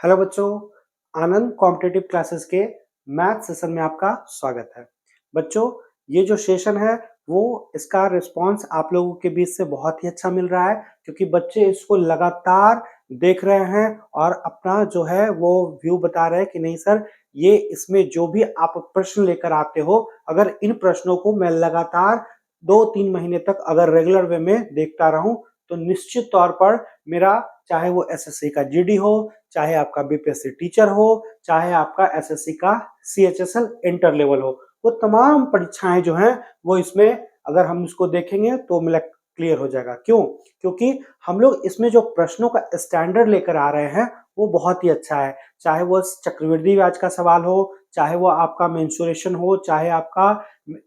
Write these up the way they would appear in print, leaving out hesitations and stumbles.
Hello बच्चों, आनंद competitive classes के math session में आपका स्वागत है। बच्चों, ये जो सेशन है वो इसका रिस्पांस आप लोगों के बीच से बहुत ही अच्छा मिल रहा है क्योंकि बच्चे इसको लगातार देख रहे हैं और अपना जो है वो व्यू बता रहे हैं कि नहीं सर, ये इसमें जो भी आप प्रश्न लेकर आते हो, अगर इन प्रश्नों को मैं लगातार 2-3 महीने तक अगर रेगुलर वे में देखता रहूं तो निश्चित तौर पर मेरा, चाहे वो एसएससी का जीडी हो, चाहे आपका बीपीएससी टीचर हो, चाहे आपका एसएससी का सीएचएसएल इंटर लेवल हो, वो तमाम परीक्षाएं जो हैं वो इसमें अगर हम इसको देखेंगे तो मिला क्लियर हो जाएगा। क्यों? क्योंकि हम लोग इसमें जो प्रश्नों का स्टैंडर्ड लेकर आ रहे हैं वो बहुत ही अच्छा है। चाहे वो चक्रवृद्धि ब्याज का सवाल हो, चाहे वो आपका मेंसुरेशन हो, चाहे आपका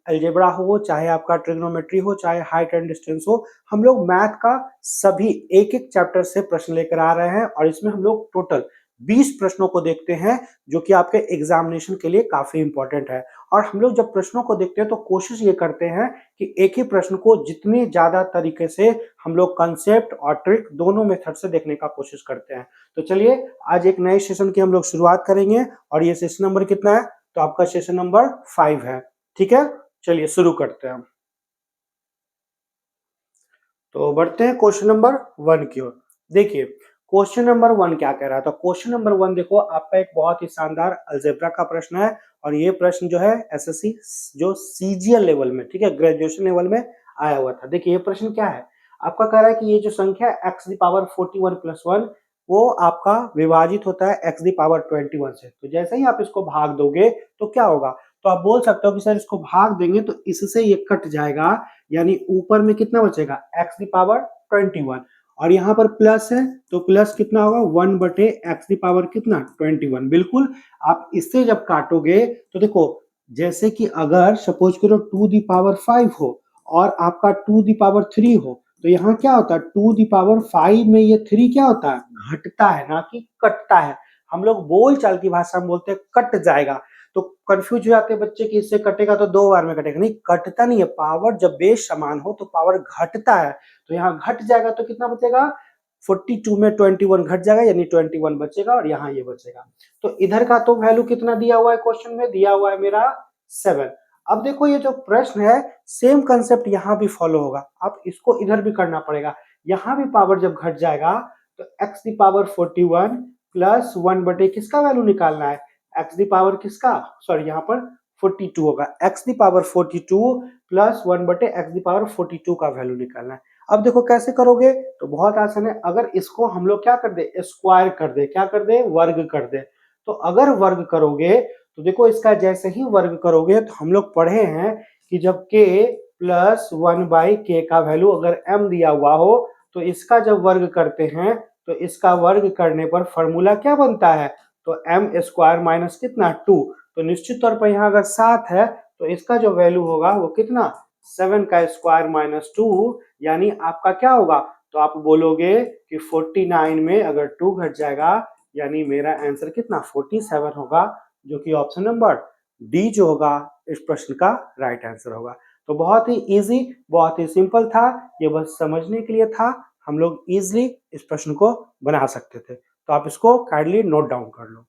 अलजेब्रा हो, चाहे आपका ट्रिग्नोमेट्री हो, चाहे हाइट एंड डिस्टेंस हो, हम लोग मैथ का सभी एक-एक चैप्टर से प्रश्न लेकर आ रहे हैं और इसमें हम लोग टोटल 20 प्रश्नों को देखते हैं जो कि आपके एग्जामिनेशन के लिए काफी इंपॉर्टेंट है। और हम लोग जब प्रश्नों को देखते हैं तो कोशिश ये करते हैं कि एक ही प्रश्न को जितने ज्यादा तरीके से हम लोग कंसेप्ट और ट्रिक दोनों मेथड से देखने का कोशिश करते हैं। तो चलिए आज एक नए सेशन की हम लोग शुरुआत करेंगे और ये सेशन नंबर कितना है? तो आपका सेशन नंबर 5 है। ठीक है, चलिए शुरू करते हैं। तो बढ़ते हैं क्वेश्चन नंबर 1 की ओर। देखिए क्वेश्चन नंबर 1 क्या कह रहा था। क्वेश्चन नंबर 1 देखो, आपका एक बहुत ही शानदार अलजेब्रा का प्रश्न है और ये प्रश्न जो है एसएससी जो सीजीएल लेवल में, ठीक है, ग्रेजुएशन लेवल में आया हुआ था। देखिए ये प्रश्न क्या है, आपका कह रहा है कि ये जो संख्या x दी पावर 41 प्लस 1 वो आपका विभाजित होता है x दी पावर 21 से। तो जैसे ही आप इसको भाग दोगे तो क्या होगा, तो आप बोल सकते हो कि सर इसको भाग देंगे तो इससे ये कट जाएगा, यानी ऊपर में कितना बचेगा x दी पावर 21 और यहाँ पर प्लस है तो प्लस कितना होगा 1 बटे x दी पावर कितना 21। बिल्कुल, आप इससे जब काटोगे तो देखो, जैसे कि अगर सपोज करो 2 दी पावर 5 हो और आपका 2 दी पावर 3 हो तो यहाँ क्या होता है 2 दी पावर 5 में ये 3 क्या होता है, घटता है, ना कि कटता है। हम लोग बोल चाल की भाषा में बोलते हैं कट जाएगा। तो कंफ्यूज हो जाते हैं बच्चे कि इससे कटेगा तो 2 बार में कटेगा, नहीं कटता नहीं है। पावर जब बेस समान हो तो पावर घटता है, तो यहाँ घट जाएगा तो कितना बचेगा 42 में 21 घट जाएगा यानी 21 बचेगा और यहाँ ये बचेगा। तो इधर का तो वैल्यू कितना दिया हुआ है, क्वेश्चन में दिया हुआ है मेरा 7। अब देखो ये जो प्रश्न है सेम कंसेप्ट यहाँ भी फॉलो होगा, आप इसको इधर भी करना पड़ेगा। यहाँ भी पावर जब घट जाएगा तो x दी पावर 41 प्लस 1 बटे किसका वैल्यू निकालना है, x दी पावर किसका, सॉरी यहाँ पर 42 होगा, x दी पावर 42 प्लस 1 बटे x दी पावर 42 का वैल्यू निकालना है। अब देखो कैसे करोगे, तो बहुत आसान है। अगर इसको हम लोग क्या कर दे, स्क्वायर कर दे, क्या कर दे, वर्ग कर दे। तो अगर वर्ग करोगे तो देखो इसका जैसे ही वर्ग करोगे तो हम लोग पढ़े हैं कि जब k प्लस 1 बाई के का वैल्यू अगर m दिया हुआ हो तो इसका जब वर्ग करते हैं तो इसका वर्ग करने पर फॉर्मूला क्या बनता है, तो m स्क्वायर माइनस कितना 2। तो निश्चित तौर पर यहाँ अगर 7 है तो इसका जो वैल्यू होगा वो कितना 7 का स्क्वायर माइनस 2, यानी आपका क्या होगा, तो आप बोलोगे कि 49 में अगर 2 घट जाएगा यानी मेरा आंसर कितना 47 होगा, जो कि ऑप्शन नंबर डी जो होगा इस प्रश्न का राइट आंसर होगा। तो बहुत ही इजी, बहुत ही सिंपल था, ये बस समझने के लिए था, हम लोग इजीली इस प्रश्न को बना सकते थे। तो आप इसको काइंडली नोट डाउन कर लो।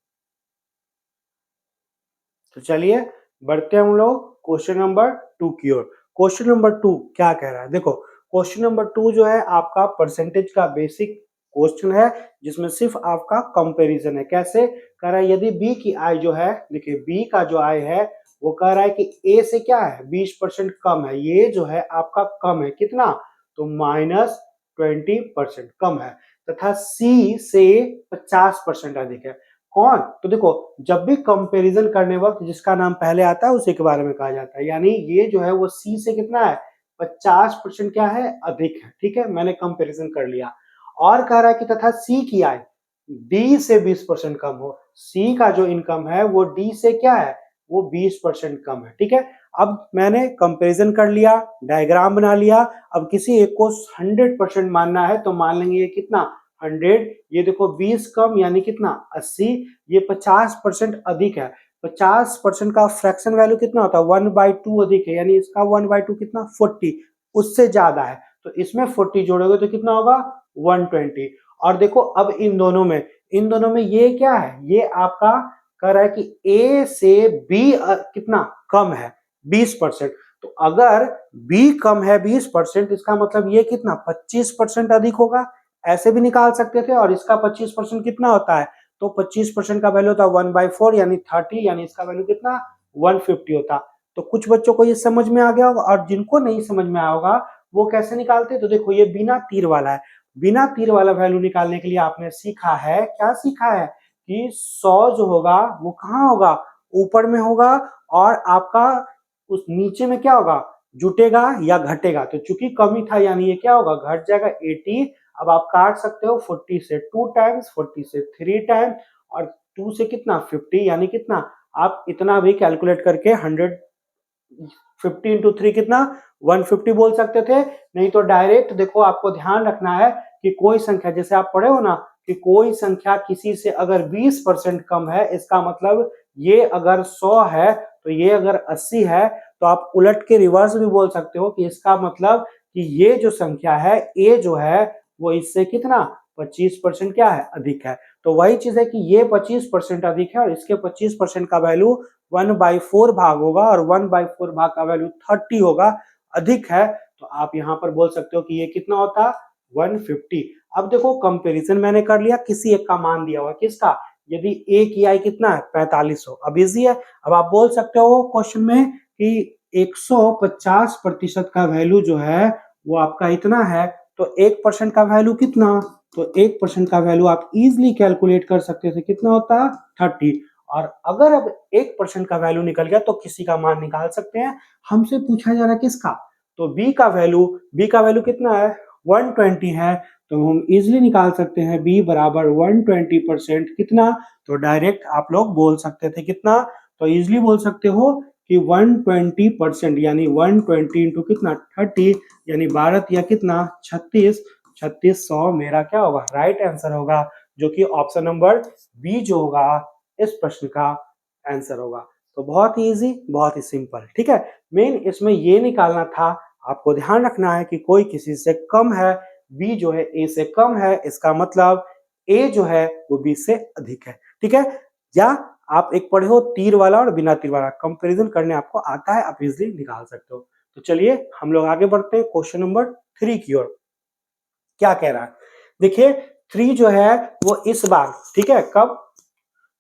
तो चलिए बढ़ते हैं हम लोग क्वेश्चन नंबर 2 की ओर। क्वेश्चन नंबर 2 क्या कह रहा है, देखो क्वेश्चन नंबर 2 जो है आपका परसेंटेज का बेसिक क्वेश्चन है जिसमें सिर्फ आपका कंपैरिजन है। कैसे कह रहा है, यदि बी की आय जो है, देखिए बी का जो आय है वो कह रहा है कि ए से क्या है 20% कम है, ये जो है आपका कम है कितना, तो -20% कम है, तथा सी से 50% अधिक है। कौन, तो देखो जब भी कंपैरिजन करने वक्त जिसका नाम पहले आता है उसी के बारे में कहा जाता है, यानी ये जो है वो सी से कितना है 50% क्या है, अधिक है। ठीक है, मैंने कंपैरिजन कर लिया। और कह रहा है कि तथा सी की आय डी से 20% कम हो, सी का जो इनकम है वो डी से क्या है, वो 20% कम है। ठीक है, अब मैंने कंपैरिजन कर लिया, डायग्राम बना लिया। अब किसी एक को 100% मानना है तो मान लेंगे ये कितना 100, ये देखो 20 कम यानी कितना 80, ये 50% अधिक है। 50% का फ्रैक्शन वैल्यू कितना होता है 1/2 अधिक है, यानी इसका 1/2 कितना 40, उससे ज्यादा है तो इसमें 40 जोड़ोगे तो कितना होगा 120। और देखो अब इन दोनों में इन दोनों में ये क्या है, ये आपका कह रहा है कि ए से बी कितना कम है 20%। तो अगर बी कम है 20%, इसका मतलब ये कितना 25% अधिक होगा। ऐसे भी निकाल सकते थे, और इसका 25% कितना होता है, तो 25% का वैल्यू होता है 1/4 यानी 30, यानी इसका वैल्यू कितना 150 होता। तो कुछ बच्चों को ये समझ में आ गया होगा, और जिनको नहीं समझ में आया होगा वो कैसे निकालते, तो देखो ये बिना तीर वाला है। बिना तीर वाला वैल्यू निकालने के लिए आपने सीखा है, क्या सीखा है कि 100 जो होगा वो कहाँ होगा, ऊपर में होगा, और आपका उस नीचे में क्या होगा, जुटेगा या घटेगा। तो चूंकि कमी था यानी ये क्या होगा, घट जाएगा 80। अब आप काट सकते हो 40 से 2 टाइम्स, 40 से 3 टाइम, और 2 से कितना 50, यानी कितना, आप इतना भी कैलकुलेट करके 50 इंटू 3 कितना 150 बोल सकते थे। नहीं तो डायरेक्ट देखो, आपको ध्यान रखना है कि कोई संख्या, जैसे आप पढ़े हो ना कि कोई संख्या किसी से अगर 20% कम है, इसका मतलब ये अगर 100 है तो ये अगर 80 है, तो आप उलट के रिवर्स भी बोल सकते हो कि इसका मतलब कि ये जो संख्या है ए जो है वो इससे कितना 25% क्या है, अधिक है। तो वही चीज है कि ये 25% अधिक है, और इसके 25% का वैल्यू 1/4 भाग होगा, और 1/4 भाग का वैल्यू 30 होगा, अधिक है। तो आप यहाँ पर बोल सकते हो कि ये कितना होता 150। अब देखो कंपैरिजन मैंने कर लिया, किसी एक का मान दिया हुआ, किसका, यदि ए की आई कितना है 45 हो, अब इजी है। अब आप बोल सकते हो क्वेश्चन में कि 150% का वैल्यू जो है वो आपका इतना है, तो 1% का वैल्यू कितना, तो 1% का वैल्यू आप इजिली कैलकुलेट कर सकते थे, कितना होता 30। और अगर अब 1% का वैल्यू निकल गया तो किसी का मान निकाल सकते हैं। हमसे पूछा जा रहा है किसका, तो बी का वैल्यू कितना है 120 है, तो हम इजिली निकाल सकते हैं बी बराबर 120% कितना, तो डायरेक्ट आप लोग बोल सकते थे कितना, तो इजिली बोल सकते हो कि 120% यानी 120 इंटू कितना 30, यानी 12 या कितना 36, 3600 मेरा क्या होगा, राइट आंसर होगा, जो कि ऑप्शन नंबर बी जो होगा इस प्रश्न का आंसर होगा। तो बहुत ही इजी, बहुत ही सिंपल, ठीक है। मेन इसमें ये निकालना था, आपको ध्यान रखना है कि कोई किसी से कम है, बी जो है ए से कम है, इसका मतलब ए जो है वो बी से अधिक है, ठीक है। या आप एक पढ़े हो तीर वाला और बिना तीर वाला, कंपैरिजन करने आपको आता है, आप इजिली निकाल सकते हो। तो चलिए हम लोग आगे बढ़ते हैं क्वेश्चन नंबर 3 की ओर। क्या कह रहा है, देखिए 3 जो है वो इस बार, ठीक है, कब,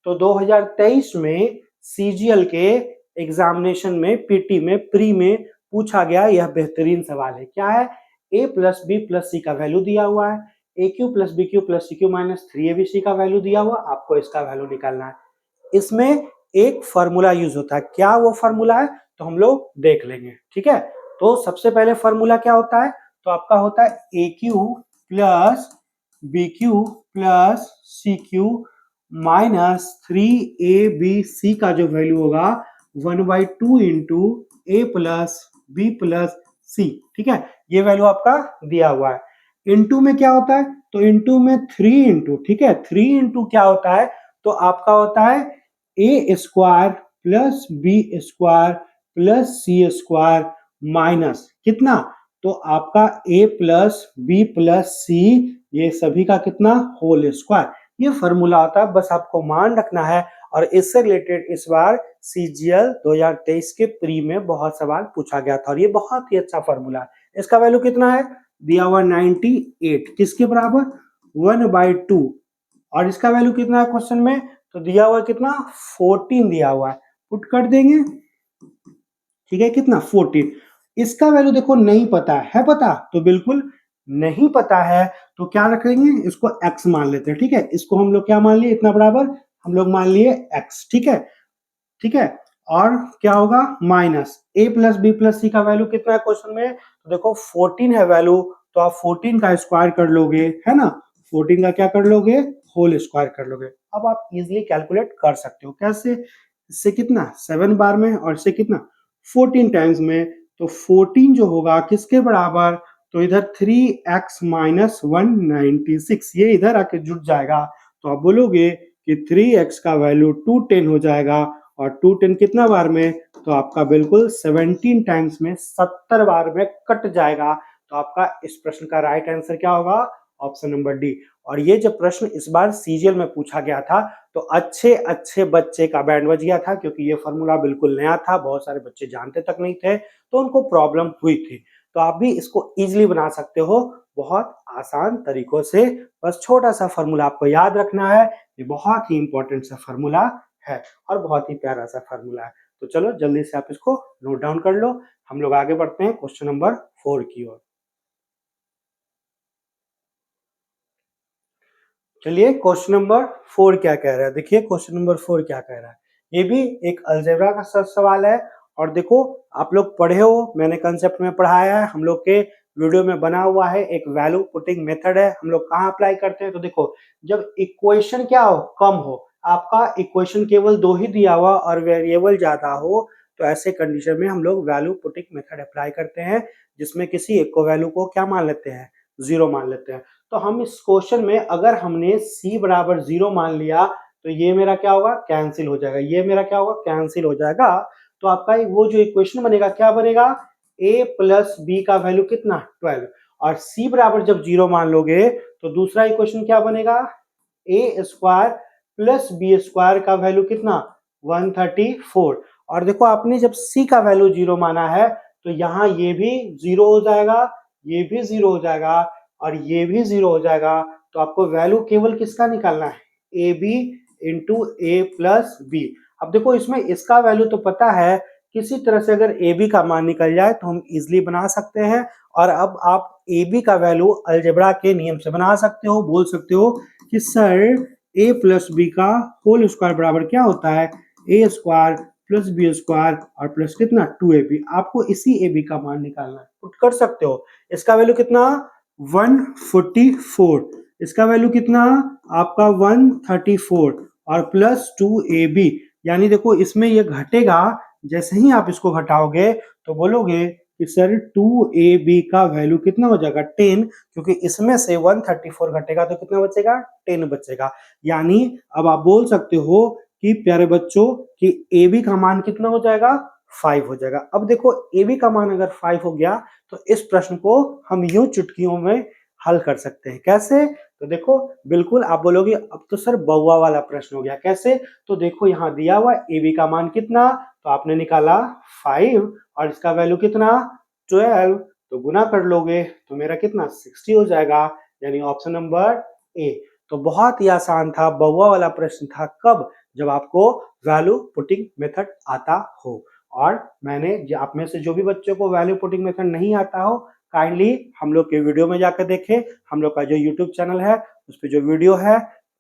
तो 2023 में सीजीएल के एग्जामिनेशन में, पीटी में, प्री में पूछा गया यह बेहतरीन सवाल है। क्या है, a plus B plus C का वैल्यू दिया हुआ है, A cube plus B cube plus C cube minus 3abc का वैल्यू दिया हुआ, आपको इसका वैल्यू निकालना है। इसमें एक फॉर्मूला यूज होता है, क्या वो फॉर्मूला है, तो हम लोग देख लेंगे, ठीक है। तो सबसे पहले फॉर्मूला क्या होता है, तो आपका होता है A cube plus B cube plus C cube minus 3abc का जो वैल्यू होगा 1/2 into A plus B plus C, ठीक है, ये वैल्यू आपका दिया हुआ है। इंटू में क्या होता है, तो इंटू में 3 इंटू, ठीक है, 3 इंटू क्या होता है, तो आपका होता है A square plus B square plus C square minus कितना, तो आपका A plus B plus C, ये सभी का कितना होल स्क्वायर, ये फॉर्मूला होता है, बस आपको मान रखना है। और इससे रिलेटेड इस बार सीजीएल 2023 के प्री में बहुत सवाल पूछा गया था, और ये बहुत ही अच्छा फॉर्मूला है। इसका वैल्यू कितना है, दिया हुआ 98, किसके बराबर 1/2, और इसका वैल्यू कितना है क्वेश्चन में, तो दिया हुआ कितना 14 दिया हुआ है, पुट कर देंगे, ठीक है, कितना 14। इसका वैल्यू देखो नहीं पता है पता, तो बिल्कुल नहीं पता है तो क्या रखेंगे, इसको x मान लेते हैं, ठीक है, इसको हम लोग क्या मान लिए, इतना बराबर हम लोग मान लिए x, ठीक है, ठीक है। और क्या होगा minus a plus B plus C का वैल्यू कितना है क्वेश्चन में, तो देखो 14 है वैल्यू, तो आप 14 का स्क्वायर कर लोगे, है ना, 14 का क्या कर लोगे, होल स्क्वायर कर लोगे। अब आप इजिली कैलकुलेट कर सकते हो, कैसे, इससे कितना 7 बार में, और इससे कितना 14 टाइम्स में, तो 14 जो होगा किसके बराबर, तो इधर 3x माइनस 196, ये इधर आके जुट जाएगा, तो आप बोलोगे कि 3x का वैल्यू 210 हो जाएगा, और 210 कितना बार में, तो आपका बिल्कुल 17 टाइम्स में 70 बार में कट जाएगा। तो आपका इस प्रश्न का राइट आंसर क्या होगा, ऑप्शन नंबर डी। और ये जब प्रश्न इस बार सीजीएल में पूछा गया था तो अच्छे अच्छे बच्चे का बैंड बज गया था, क्योंकि ये फॉर्मूला बिल्कुल नया था, बहुत सारे बच्चे जानते तक नहीं थे, तो उनको प्रॉब्लम हुई थी। तो आप भी इसको इजीली बना सकते हो बहुत आसान तरीकों से। बस छोटा सा फॉर्मूला आपको याद रखना है, ये बहुत ही इंपॉर्टेंट सा फॉर्मूला है और बहुत ही प्यारा सा फॉर्मूला है। तो चलो जल्दी से आप इसको नोट डाउन कर लो। हम लोग आगे बढ़ते हैं क्वेश्चन नंबर 4 की ओर। चलिए क्वेश्चन नंबर 4 क्या कह रहा है, देखिए क्वेश्चन नंबर 4 क्या कह रहा है। ये भी एक अलजेब्रा का सवाल है और देखो आप लोग पढ़े हो, मैंने कंसेप्ट में पढ़ाया है, हम लोग के वीडियो में बना हुआ है, एक वैल्यू पुटिंग मेथड है, हम लोग कहाँ अप्लाई करते हैं। तो देखो जब इक्वेशन क्या हो, कम हो, आपका इक्वेशन केवल 2 ही दिया हुआ और वेरिएबल ज्यादा हो, तो ऐसे कंडीशन में हम लोग वैल्यू पुटिंग मेथड अप्लाई करते हैं, जिसमें किसी एक को वैल्यू को क्या मान लेते हैं, 0 मान लेते हैं। तो हम इस क्वेश्चन में अगर हमने c बराबर 0 मान लिया तो ये मेरा क्या होगा, कैंसिल हो जाएगा, ये मेरा क्या होगा, कैंसिल हो जाएगा। तो आपका वो जो इक्वेशन बनेगा क्या बनेगा, a प्लस बी का वैल्यू कितना 12, और c बराबर जब 0 मान लोगे तो दूसरा इक्वेशन क्या बनेगा, a square plus B square का वैल्यू कितना 134। और देखो आपने जब c का वैल्यू 0 माना है तो यहाँ ये भी 0 हो जाएगा, ये भी 0 हो जाएगा और ये भी 0 हो जाएगा। तो आपको वैल्यू केवल किसका निकालना है, A B into A plus B. अब देखो इसमें इसका वैल्यू तो पता है, किसी तरह से अगर ए बी का मान निकल जाए तो हम इजिली बना सकते हैं। और अब आप ए बी का वैल्यू अलजेब्रा के नियम से बना सकते हो, बोल सकते हो कि सर ए प्लस बी का होल स्क्वायर बराबर क्या होता है, A square plus B square और प्लस कितना 2ab। आपको इसी ए बी का मान निकालना है, पुट कर सकते हो। इसका वैल्यू कितना 144, इसका वैल्यू कितना आपका 134 और प्लस 2ab। यानी देखो इसमें ये घटेगा, जैसे ही आप इसको घटाओगे तो बोलोगे कि सर 2ab का वैल्यू कितना हो जाएगा 10, क्योंकि इसमें से 134 घटेगा तो कितना बचेगा 10 बचेगा। यानी अब आप बोल सकते हो कि प्यारे बच्चों कि ए बी का मान कितना हो जाएगा 5 हो जाएगा। अब देखो ए बी का मान अगर 5 हो गया तो इस प्रश्न को हम यूं चुटकियों में हल कर सकते हैं। कैसे, तो देखो बिल्कुल आप बोलोगे अब तो सर बउआ वाला प्रश्न हो गया, कैसे, तो देखो यहाँ दिया हुआ ए बी का मान कितना, तो आपने निकाला 5 और इसका वैल्यू कितना 12, तो गुना कर लोगे तो मेरा कितना 60 हो जाएगा, यानी ऑप्शन नंबर ए। तो बहुत ही आसान था, बउआ वाला प्रश्न था, कब, जब आपको वैल्यू पुटिंग मेथड आता हो। और मैंने आप में से जो भी बच्चों को वैल्यू पुटिंग मेथड नहीं आता हो, काइंडली हम लोग के वीडियो में जाकर देखें, हम लोग का जो यूट्यूब चैनल है उस पर जो वीडियो है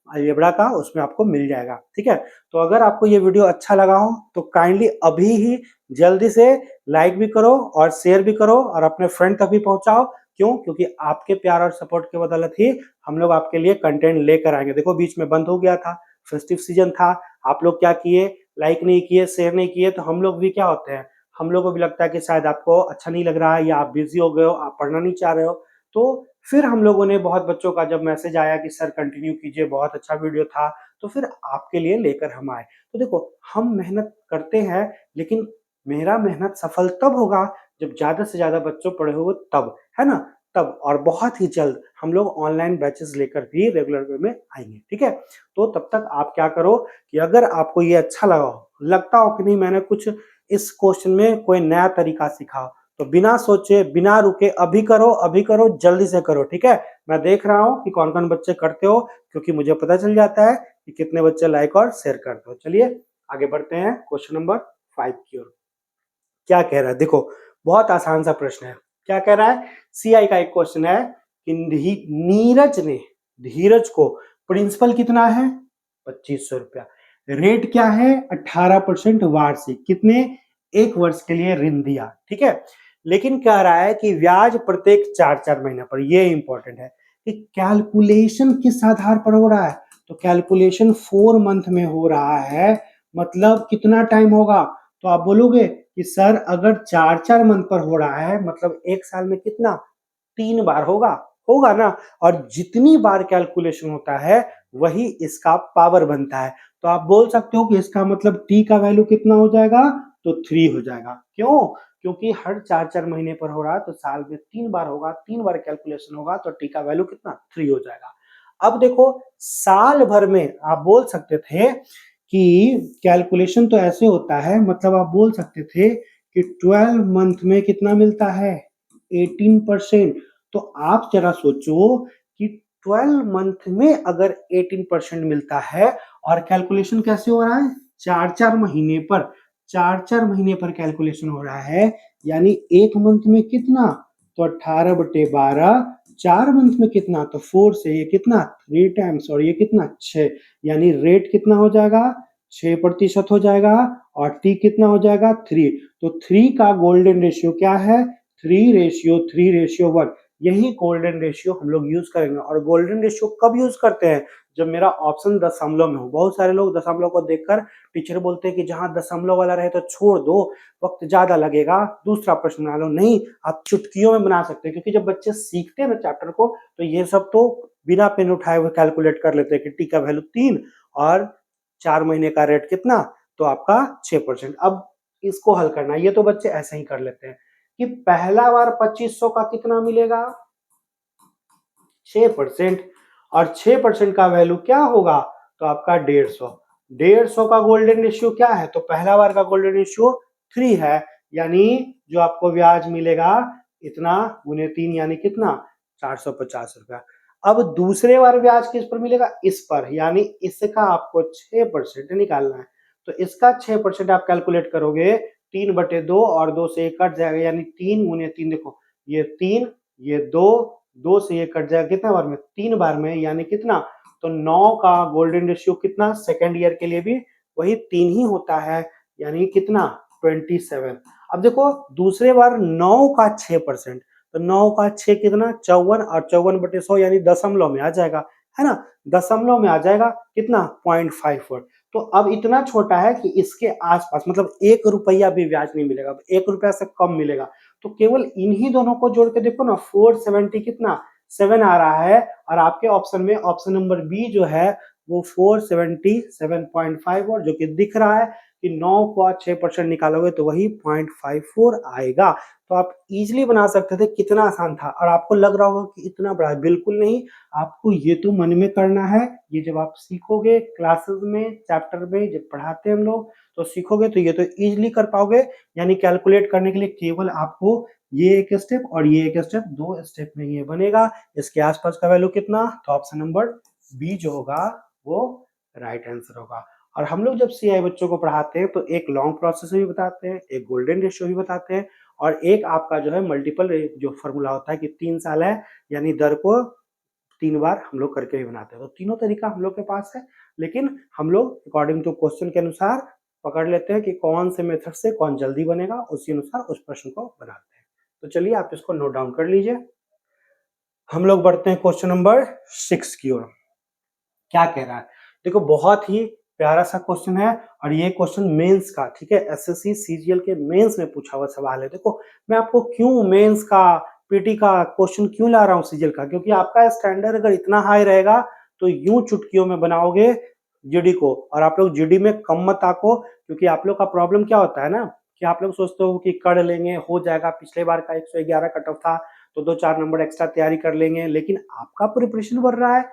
अलजेब्रा का उसमें आपको मिल जाएगा। ठीक है, तो अगर आपको ये वीडियो अच्छा लगा हो तो काइंडली अभी ही जल्दी से लाइक भी करो और शेयर भी करो और अपने फ्रेंड तक भी पहुंचाओ। क्यों, क्योंकि आपके प्यार और सपोर्ट के बदौलत ही हम लोग आपके लिए कंटेंट लेकर आएंगे। देखो बीच में बंद हो गया था, फेस्टिव सीजन था, आप लोग क्या किए, लाइक नहीं किए, शेयर नहीं किए, तो हम लोग भी क्या होते हैं, हम लोग को भी लगता है कि शायद आपको अच्छा नहीं लग रहा है या आप बिजी हो गए हो, आप पढ़ना नहीं चाह रहे हो। तो फिर हम लोगों ने बहुत बच्चों का जब मैसेज आया कि सर कंटिन्यू कीजिए, बहुत अच्छा वीडियो था, तो फिर आपके लिए लेकर हम आए। तो देखो हम मेहनत करते हैं, लेकिन मेरा मेहनत सफल तब होगा जब ज्यादा से ज्यादा बच्चों पढ़े हो तब, है ना, तब। और बहुत ही जल्द हम लोग ऑनलाइन बैचेस लेकर भी रेगुलर वे में आएंगे। ठीक है, तो तब तक आप क्या करो कि अगर आपको ये अच्छा लगा हो, लगता हो कि नहीं मैंने कुछ इस क्वेश्चन में कोई नया तरीका सीखा हो, तो बिना सोचे बिना रुके अभी करो, अभी करो, जल्दी से करो। ठीक है, मैं देख रहा हूँ कि कौन कौन बच्चे करते हो, क्योंकि मुझे पता चल जाता है कि कितने बच्चे लाइक और शेयर करते हो। चलिए आगे बढ़ते हैं क्वेश्चन नंबर 5 की ओर। क्या कह रहा है, देखो बहुत आसान सा प्रश्न है। क्या कह रहा है, सीआई का एक क्वेश्चन है कि नीरज ने धीरज को प्रिंसिपल कितना है 2500 रुपया, रेट क्या है 18% वार्षिक, कितने, एक वर्ष के लिए ऋण दिया। ठीक है, लेकिन कह रहा है कि ब्याज प्रत्येक 4-4 महीने पर, ये इंपॉर्टेंट है कि कैलकुलेशन किस आधार पर हो रहा है, तो कैलकुलेशन 4 मंथ में हो रहा है, मतलब कितना टाइम होगा, तो आप बोलोगे कि सर अगर 4-4 मंथ पर हो रहा है मतलब एक साल में कितना 3 बार होगा, होगा ना, और जितनी बार कैलकुलेशन होता है वही इसका पावर बनता है। तो आप बोल सकते हो कि इसका मतलब t का वैल्यू कितना हो जाएगा, तो 3 हो जाएगा। क्यों, क्योंकि हर 4-4 महीने पर हो रहा है तो साल में 3 बार होगा, 3 बार कैलकुलेशन होगा तो टी का वैल्यू कितना 3 हो जाएगा। अब देखो साल भर में आप बोल सकते थे कि कैलकुलेशन तो ऐसे होता है, मतलब आप बोल सकते थे कि 12 मंथ में कितना मिलता है 18%। तो आप जरा सोचो कि 12 मंथ में अगर 18% मिलता है और कैलकुलेशन कैसे हो रहा है 4-4 महीने पर, 4-4 महीने पर कैलकुलेशन हो रहा है, यानी एक मंथ में कितना तो 18/12, 4 मंथ में कितना तो 4 से ये कितना 3 टाइम्स और ये कितना 6, यानी रेट कितना हो जाएगा 6% हो जाएगा और टी कितना हो जाएगा 3। तो 3 का गोल्डन रेशियो क्या है 3:3:1। यही गोल्डन रेशियो हम लोग यूज करेंगे। और गोल्डन रेशियो कब यूज करते हैं जब मेरा ऑप्शन दशमलव में हो। बहुत सारे लोग दशमलव को देखकर टीचर बोलते हैं कि जहां दशमलव वाला रहे तो छोड़ दो, वक्त ज्यादा लगेगा, दूसरा प्रश्न बना लो। नहीं, आप चुटकियों में बना सकते हैं, क्योंकि जब बच्चे सीखते हैं ना चैप्टर को तो ये सब तो बिना पेन उठाए हुए कैलकुलेट कर लेते हैं कि टी का वैल्यू 3 और 4 महीने का रेट कितना तो आपका 6%। अब इसको हल करना है, ये तो बच्चे ऐसे ही कर लेते हैं कि पहला बार 2500 का कितना मिलेगा 6%, और 6% का वैल्यू क्या होगा तो आपका 150। 150 का गोल्डन रेशियो क्या है तो पहला बार का गोल्डन रेशियो 3 है, यानी जो आपको ब्याज मिलेगा इतना गुने 3 यानी कितना 450 रुपया। अब दूसरे बार ब्याज किस पर मिलेगा इस पर, यानी इसका आपको 6% निकालना है। तो इसका 6% आप कैलकुलेट करोगे 3/2 और 2 से 1 कट जाएगा, यानी 3 गुने 3, देखो ये 3 ये 2, 2 से ये कट जाएगा कितना बार में 3 बार में, यानी कितना तो 9 का गोल्डन रेशियो कितना सेकेंड ईयर के लिए भी वही 3 ही होता है, यानी कितना 27। अब देखो दूसरे बार 9 का 6%, तो 9 का 6 कितना 54 और 54/100 यानी दशमलव में आ जाएगा, है ना, दशमलव में आ जाएगा कितना 0.54। तो अब इतना छोटा है कि इसके आसपास मतलब 1 रुपया भी ब्याज नहीं मिलेगा, 1 रुपया से कम मिलेगा। तो केवल इन्हीं दोनों को जोड़ के देखो ना 470 कितना 7 आ रहा है, और आपके ऑप्शन में ऑप्शन नंबर बी जो है वो 477.5 और जो कि दिख रहा है कि 9 का 6% निकालोगे तो वही 0.54 आएगा। तो आप इजीली बना सकते थे, कितना आसान था। और आपको लग रहा होगा कि इतना बड़ा है, बिल्कुल नहीं, आपको ये तो मन में करना है। ये जब आप सीखोगे क्लासेस में चैप्टर में जब पढ़ाते हैं हम लोग तो सीखोगे तो ये तो इजीली कर पाओगे। यानी कैलकुलेट करने के लिए केवल आपको ये एक स्टेप और ये एक स्टेप, 2 स्टेप में ये बनेगा। इसके आसपास का वैल्यू कितना तो ऑप्शन नंबर बी जो होगा वो राइट आंसर होगा। और हम लोग जब सीआई बच्चों को पढ़ाते हैं तो एक लॉन्ग प्रोसेस भी बताते हैं, एक गोल्डन रेशियो भी बताते हैं, और एक आपका जो है मल्टीपल जो फॉर्मूला होता है कि 3 साल है यानी दर को 3 बार हम लोग करके भी बनाते हैं। तो तीनों तरीका हम लोग के पास है, लेकिन हम लोग अकॉर्डिंग टू क्वेश्चन के अनुसार पकड़ लेते हैं कि कौन से मेथड से कौन जल्दी बनेगा, उसी अनुसार उस प्रश्न को बनाते हैं। तो चलिए आप इसको नोट डाउन कर लीजिए। हम लोग बढ़ते हैं क्वेश्चन नंबर 6 की ओर। क्या कह रहा है देखो, बहुत ही प्यारा सा क्वेश्चन है, और ये क्वेश्चन मेंस का, ठीक है, एसएससी सीजीएल के मेंस में पूछा हुआ सवाल है। देखो मैं आपको क्यों मेंस का पीटी का क्वेश्चन क्यों ला रहा हूँ सीजीएल का, क्योंकि आपका स्टैंडर्ड अगर इतना हाई रहेगा तो यूं चुटकियों में बनाओगे जीडी को, और आप लोग जीडी में कम मत आको। क्योंकि आप लोग का प्रॉब्लम क्या होता है ना कि आप लोग सोचते हो कि कर लेंगे हो जाएगा, पिछले बार का 111 कट ऑफ था तो 2-4 नंबर एक्स्ट्रा तैयारी कर लेंगे, लेकिन आपका प्रिपरेशन बढ़ रहा है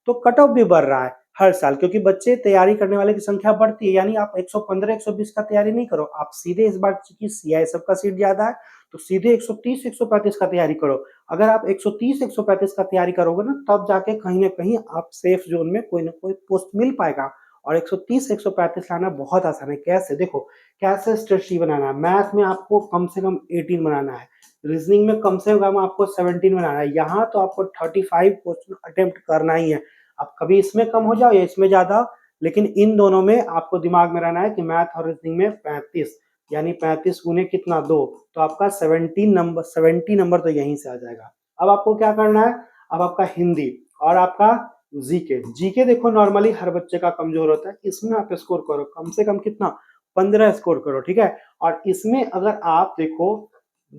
तो कट ऑफ भी बढ़ रहा है हर साल, क्योंकि बच्चे तैयारी करने वाले की संख्या बढ़ती है। यानी आप 115 120 का तैयारी नहीं करो, आप सीधे इस बार चूंकि सीआई सबका सीट ज्यादा है तो सीधे 130 135 का तैयारी करो। अगर आप 130 135 का तैयारी करोगे ना तब जाके कहीं ना कहीं आप सेफ जोन में कोई ना कोई पोस्ट मिल पाएगा। और 130 135 लाना बहुत आसान है। कैसे देखो, कैसे स्ट्रेटजी बनाना है, मैथ में आपको कम से कम 18 बनाना है, रीजनिंग में कम से कम आपको 17 बनाना है, यहाँ तो आपको 35 क्वेश्चन अटेम्प्ट करना ही है। अब कभी इसमें कम हो जाओ या इसमें ज्यादा, लेकिन इन दोनों में आपको दिमाग में रहना है कि मैथ और रीजनिंग में 35, यानी 35 गुने कितना 2, तो आपका 70 नंबर तो यहीं से आ जाएगा। अब आपको क्या करना है, अब आपका हिंदी और आपका जीके। जीके देखो नॉर्मली हर बच्चे का कमजोर होता है, इसमें आप स्कोर करो कम से कम कितना 15 स्कोर करो, ठीक है। और इसमें अगर आप देखो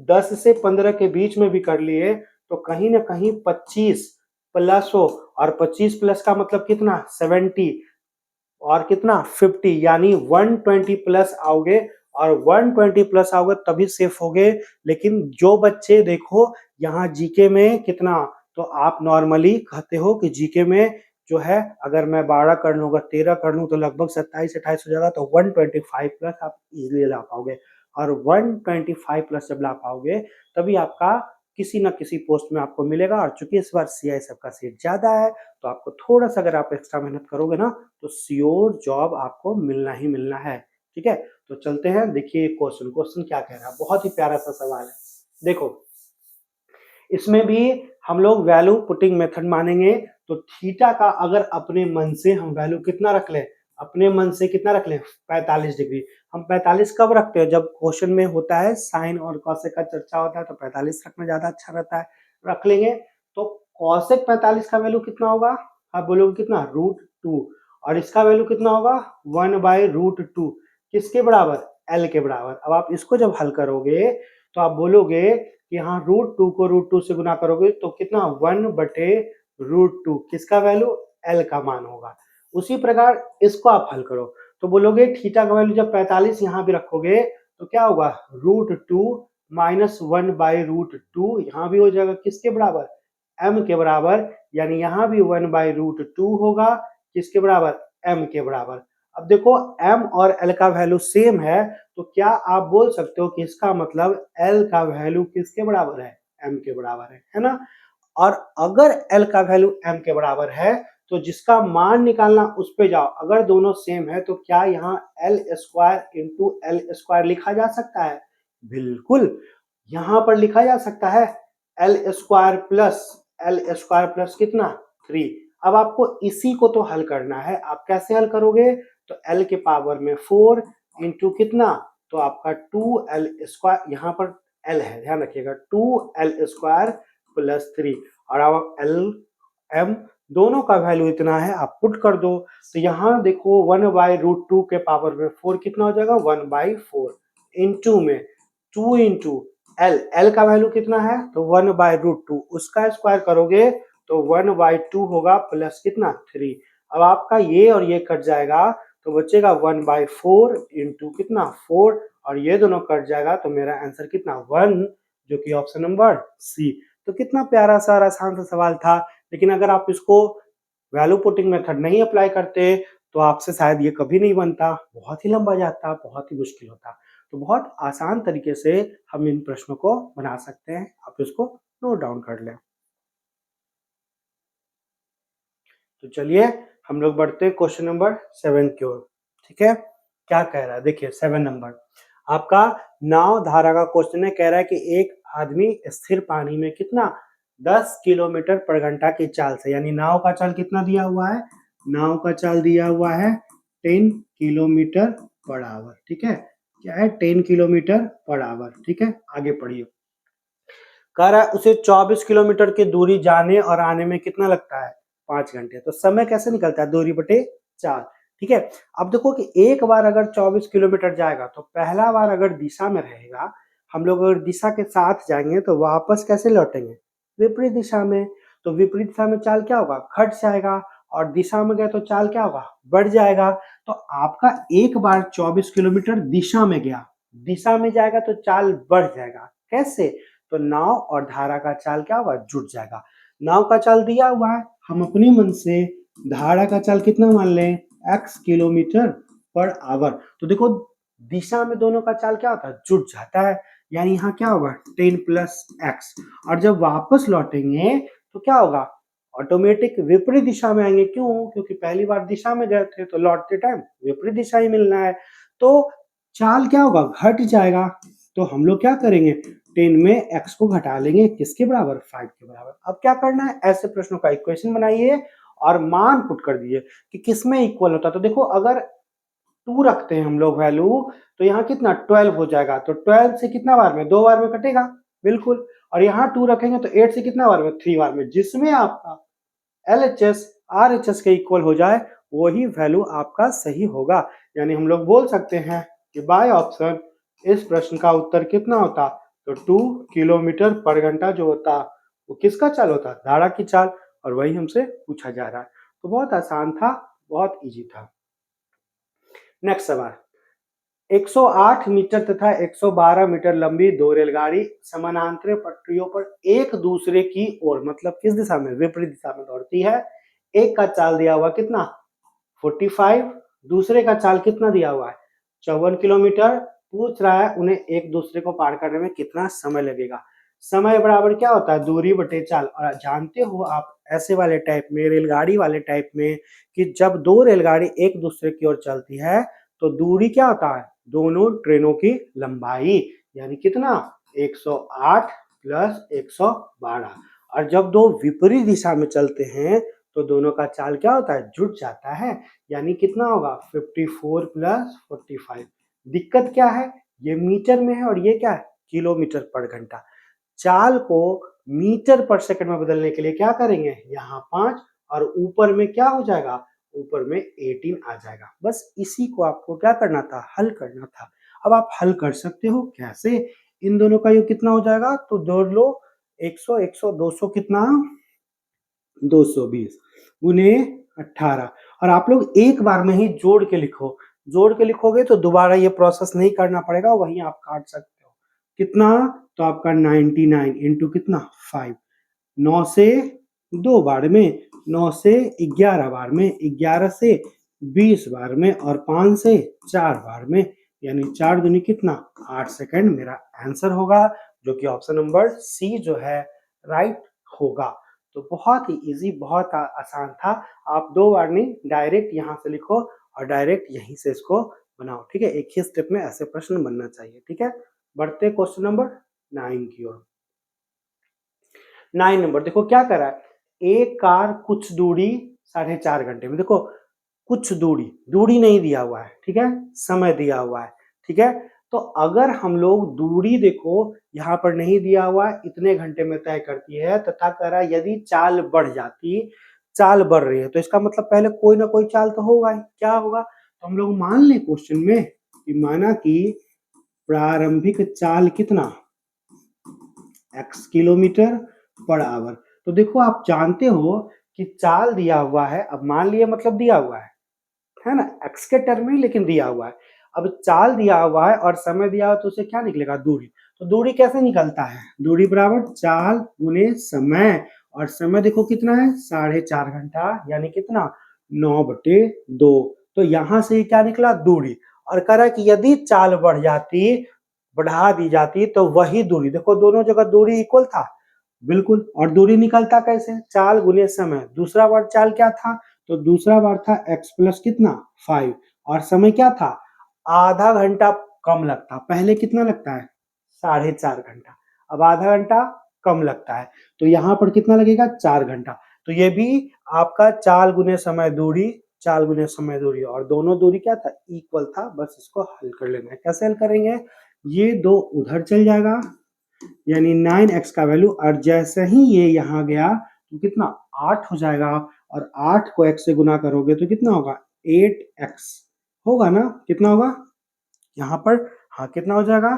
10 से 15 के बीच में भी कर लिए तो कहीं ना कहीं 25 प्लस हो, और 25 प्लस का मतलब कितना 70 और कितना 50, यानी 120 प्लस आओगे और 120 प्लस आओगे तभी सेफ होगे। लेकिन जो बच्चे देखो यहाँ जीके में कितना, तो आप नॉर्मली कहते हो कि जीके में जो है अगर मैं 12 कर लूँगा 13 कर लूँ तो लगभग 27-28 हो जाएगा, तो 125 प्लस आप इजीली ला पाओगे। और 125 प्लस जब ला पाओगे तभी आपका किसी ना किसी पोस्ट में आपको मिलेगा। और चूंकि इस बार सीआईएसएफ का सीट ज्यादा है तो आपको थोड़ा सा अगर आप एक्स्ट्रा मेहनत करोगे ना तो श्योर जॉब आपको मिलना ही मिलना है। ठीक है, तो चलते हैं। देखिए क्वेश्चन क्वेश्चन क्या कह रहा है, बहुत ही प्यारा सा सवाल है। देखो इसमें भी हम लोग वैल्यू पुटिंग मेथड मानेंगे। तो थीटा का अगर अपने मन से हम वैल्यू कितना रख लें, अपने मन से कितना रख लें 45 डिग्री। हम 45 कब रखते हैं, जब क्वेश्चन में होता है साइन और कॉसेक का चर्चा होता है तो 45 रखना ज्यादा अच्छा रहता है, रख लेंगे। तो कॉसेक 45 का वैल्यू कितना होगा, आप बोलोगे कितना √2, और इसका वैल्यू कितना होगा 1/√2, किसके बराबर, एल के बराबर। अब आप इसको जब हल करोगे तो आप बोलोगे कि हाँ √2 को √2 से गुना करोगे तो कितना 1/√2, किसका वैल्यू, एल का मान होगा। उसी प्रकार इसको आप हल करो तो बोलोगे थीटा का वैल्यू जब 45 यहाँ भी रखोगे तो क्या होगा √2 माइनस 1/√2, यहाँ भी हो जाएगा किसके बराबर, एम के बराबर। यानी यहाँ भी 1/√2 होगा, किसके बराबर, एम के बराबर। अब देखो एम और एल का वैल्यू सेम है तो क्या आप बोल सकते हो कि इसका मतलब एल का वैल्यू किसके बराबर है, एम के बराबर है ना। और अगर एल का वैल्यू एम के बराबर है तो जिसका मान निकालना उस पे जाओ, अगर दोनों सेम है तो क्या यहाँ L square into L square लिखा जा सकता है, बिल्कुल यहां पर लिखा जा सकता है एल स्क्वायर प्लस कितना 3। अब आपको इसी को तो हल करना है, आप कैसे हल करोगे, तो एल के पावर में 4 इंटू कितना, तो आपका 2l स्क्वायर, यहाँ पर एल है ध्यान रखिएगा, 2l स्क्वायर प्लस 3। और अब एल एम दोनों का वैल्यू इतना है, आप पुट कर दो तो यहाँ देखो 1/√2 के पावर में 4 कितना हो जाएगा 1/4 इंटू में 2 इंटू एल, एल का वैल्यू कितना है तो 1/√2, उसका स्क्वायर करोगे तो 1/2 होगा प्लस कितना 3। अब आपका ये और ये कट जाएगा तो बचेगा 1/4 इंटू कितना 4, और ये दोनों कट जाएगा तो मेरा आंसर कितना 1, जो कि ऑप्शन नंबर सी। तो कितना प्यारा सा और आसान सा सवाल था। लेकिन अगर आप इसको वैल्यू पुटिंग मेथड नहीं अप्लाई करते तो आपसे शायद ये कभी नहीं बनता, बहुत ही लंबा जाता, बहुत ही मुश्किल होता। तो बहुत आसान तरीके से हम इन प्रश्नों को बना सकते हैं, आप इसको नोट डाउन कर लें। तो चलिए हम लोग बढ़ते हैं क्वेश्चन नंबर 7 की ओर। ठीक है, क्या कह रहा है, देखिए 7 नंबर आपका नाव धारा का क्वेश्चन है। कह रहा है कि एक आदमी स्थिर पानी में कितना 10 किलोमीटर पर घंटा की चाल से, यानी नाव का चाल कितना दिया हुआ है, नाव का चाल दिया हुआ है 10 किलोमीटर पर आवर। ठीक है, क्या है 10 किलोमीटर पर आवर। ठीक है, आगे पढ़िए। कह रहा है उसे 24 किलोमीटर की दूरी जाने और आने में कितना लगता है 5 घंटे। तो समय कैसे निकलता है, दूरी बटे 4। ठीक है, अब देखो कि एक बार अगर 24 किलोमीटर जाएगा तो पहला बार अगर दिशा में रहेगा, हम लोग अगर दिशा के साथ जाएंगे तो वापस कैसे लौटेंगे, विपरीत दिशा में। तो विपरीत दिशा में चाल क्या होगा, घट जाएगा, और दिशा में गए तो चाल क्या होगा, बढ़ जाएगा। तो आपका एक बार 24 किलोमीटर दिशा में गया, दिशा में जाएगा तो चाल बढ़ जाएगा, कैसे, तो नाव और धारा का चाल क्या होगा, जुड़ जाएगा। नाव का चाल दिया हुआ है, हम अपने मन से धारा का चाल कितना मान लें x किलोमीटर पर आवर। तो देखो दिशा में दोनों का चाल क्या होता है, जुड़ जाता है, यानी यहाँ क्या होगा 10 प्लस x। और जब वापस लौटेंगे तो क्या होगा, ऑटोमेटिक विपरीत दिशा में आएंगे। क्यों, क्योंकि पहली बार दिशा में गए थे तो लौटते टाइम विपरीत दिशा ही मिलना है, तो चाल क्या होगा, घट जाएगा। तो हम लोग क्या करेंगे 10 में x को घटा लेंगे, किसके बराबर 5 के बराबर। अब क्या करना है, ऐसे प्रश्नों का इक्वेशन बनाइए और मान पुट कर दीजिए कि किसमें इक्वल होता है। तो देखो अगर 2 रखते हैं हम लोग वैल्यू तो यहाँ कितना 12 हो जाएगा, तो 12 से कितना बार में, 2 बार में कटेगा, बिल्कुल। और यहाँ 2 रखेंगे तो 8 से कितना बार में, 3 बार में। जिसमें आपका LHS RHS के इक्वल हो जाए वही वैल्यू आपका सही होगा। यानी हम लोग बोल सकते हैं कि बाय ऑप्शन इस प्रश्न का उत्तर कितना होता, तो 2 किलोमीटर पर घंटा जो होता वो किसका चाल होता, धारा की चाल, और वही हमसे पूछा जा रहा है। तो बहुत आसान था, बहुत इजी था। नेक्स्ट सवाल, 108 मीटर तथा 112 मीटर लंबी दो रेलगाड़ी समानांतर पटरियों पर एक दूसरे की ओर मतलब किस दिशा में, विपरीत दिशा में दौड़ती है। एक का चाल दिया हुआ कितना 45, दूसरे का चाल कितना दिया हुआ है 54 किलोमीटर। पूछ रहा है उन्हें एक दूसरे को पार करने में कितना समय लगेगा। समय बराबर क्या होता है दूरी बटे चाल। और जानते हो आप ऐसे वाले टाइप में, रेलगाड़ी वाले टाइप में, कि जब दो रेलगाड़ी एक दूसरे की ओर चलती है तो दूरी क्या होता है दोनों ट्रेनों की लंबाई, यानी कितना 108 प्लस 112। और जब दो विपरीत दिशा में चलते हैं तो दोनों का चाल क्या होता है जुड़ जाता है, यानी कितना होगा 54 प्लस 45। दिक्कत क्या है ये मीटर में है और ये क्या है किलोमीटर पर घंटा। चाल को मीटर पर सेकंड में बदलने के लिए क्या करेंगे यहाँ 5 और ऊपर में क्या हो जाएगा ऊपर में 18 आ जाएगा। बस इसी को आपको क्या करना था हल करना था। अब आप हल कर सकते हो कैसे, इन दोनों का योग कितना हो जाएगा तो जोड़ लो 100 100 200 कितना 220 गुने 18। और आप लोग एक बार में ही जोड़ के लिखो, जोड़ के लिखोगे तो दोबारा ये प्रोसेस नहीं करना पड़ेगा, वहीं आप काट सकते हो। कितना तो आपका 99 इंटू कितना 5, 9 से 2 बार में, 9 से 11 बार में, 11 से 20 बार में और 5 से 4 बार में, यानी 4 दूनी कितना 8 सेकंड मेरा आंसर होगा, जो कि ऑप्शन नंबर सी जो है राइट होगा। तो बहुत ही इजी, बहुत आसान था। आप दो बार नहीं डायरेक्ट यहाँ से लिखो और डायरेक्ट यहीं से इसको बनाओ, ठीक है। एक ही स्टेप में ऐसे प्रश्न बनना चाहिए, ठीक है। बढ़ते क्वेश्चन नंबर 9 की ओर। 9 नंबर देखो क्या कर रहा है, एक कार कुछ दूरी 4.5 घंटे में, देखो कुछ दूरी, दूरी नहीं दिया हुआ है, ठीक है, समय दिया हुआ है, ठीक है। तो अगर हम लोग दूरी देखो यहाँ पर नहीं दिया हुआ है इतने घंटे में तय करती है तथा कह रहा है यदि चाल बढ़ जाती, चाल बढ़ रही है तो इसका मतलब पहले कोई ना कोई चाल तो होगा ही, क्या होगा तो हम लोग मान लें क्वेश्चन में कि माना कि प्रारंभिक चाल कितना x किलोमीटर पर आवर। तो देखो आप जानते हो कि चाल दिया हुआ है, अब मान लिए मतलब दिया हुआ है ना, x के टर्म में लेकिन दिया हुआ है। अब चाल दिया हुआ है और समय दिया हुआ तो उसे क्या निकलेगा दूरी। तो दूरी कैसे निकलता है, दूरी बराबर चाल गुने समय, और समय देखो कितना है 4.5 घंटा, यानी कितना 9/2। तो यहां से क्या निकला दूरी, और कह रहा है कि यदि चाल बढ़ जाती, बढ़ा दी जाती तो वही दूरी, देखो दोनों जगह दूरी इक्वल था बिल्कुल। और दूरी निकलता कैसे चाल गुने समय, दूसरा बार चाल क्या था तो दूसरा बार था x प्लस कितना 5, और समय क्या था आधा घंटा कम लगता, पहले कितना लगता है 4.5 घंटा, अब आधा घंटा कम लगता है, तो यहाँ पर कितना लगेगा 4 घंटा। तो ये भी आपका चाल गुने समय दूरी, चाल गुने समय दूरी, और दोनों दूरी क्या था इक्वल था। बस इसको हल कर लेना है, कैसे हल करेंगे, ये दो उधर चल जाएगा यानी 9x का वैल्यू, और जैसे ही ये यहाँ गया तो कितना 8 हो जाएगा, और 8 को x से गुना करोगे तो कितना होगा 8x होगा ना, कितना होगा यहाँ पर, हाँ कितना हो जाएगा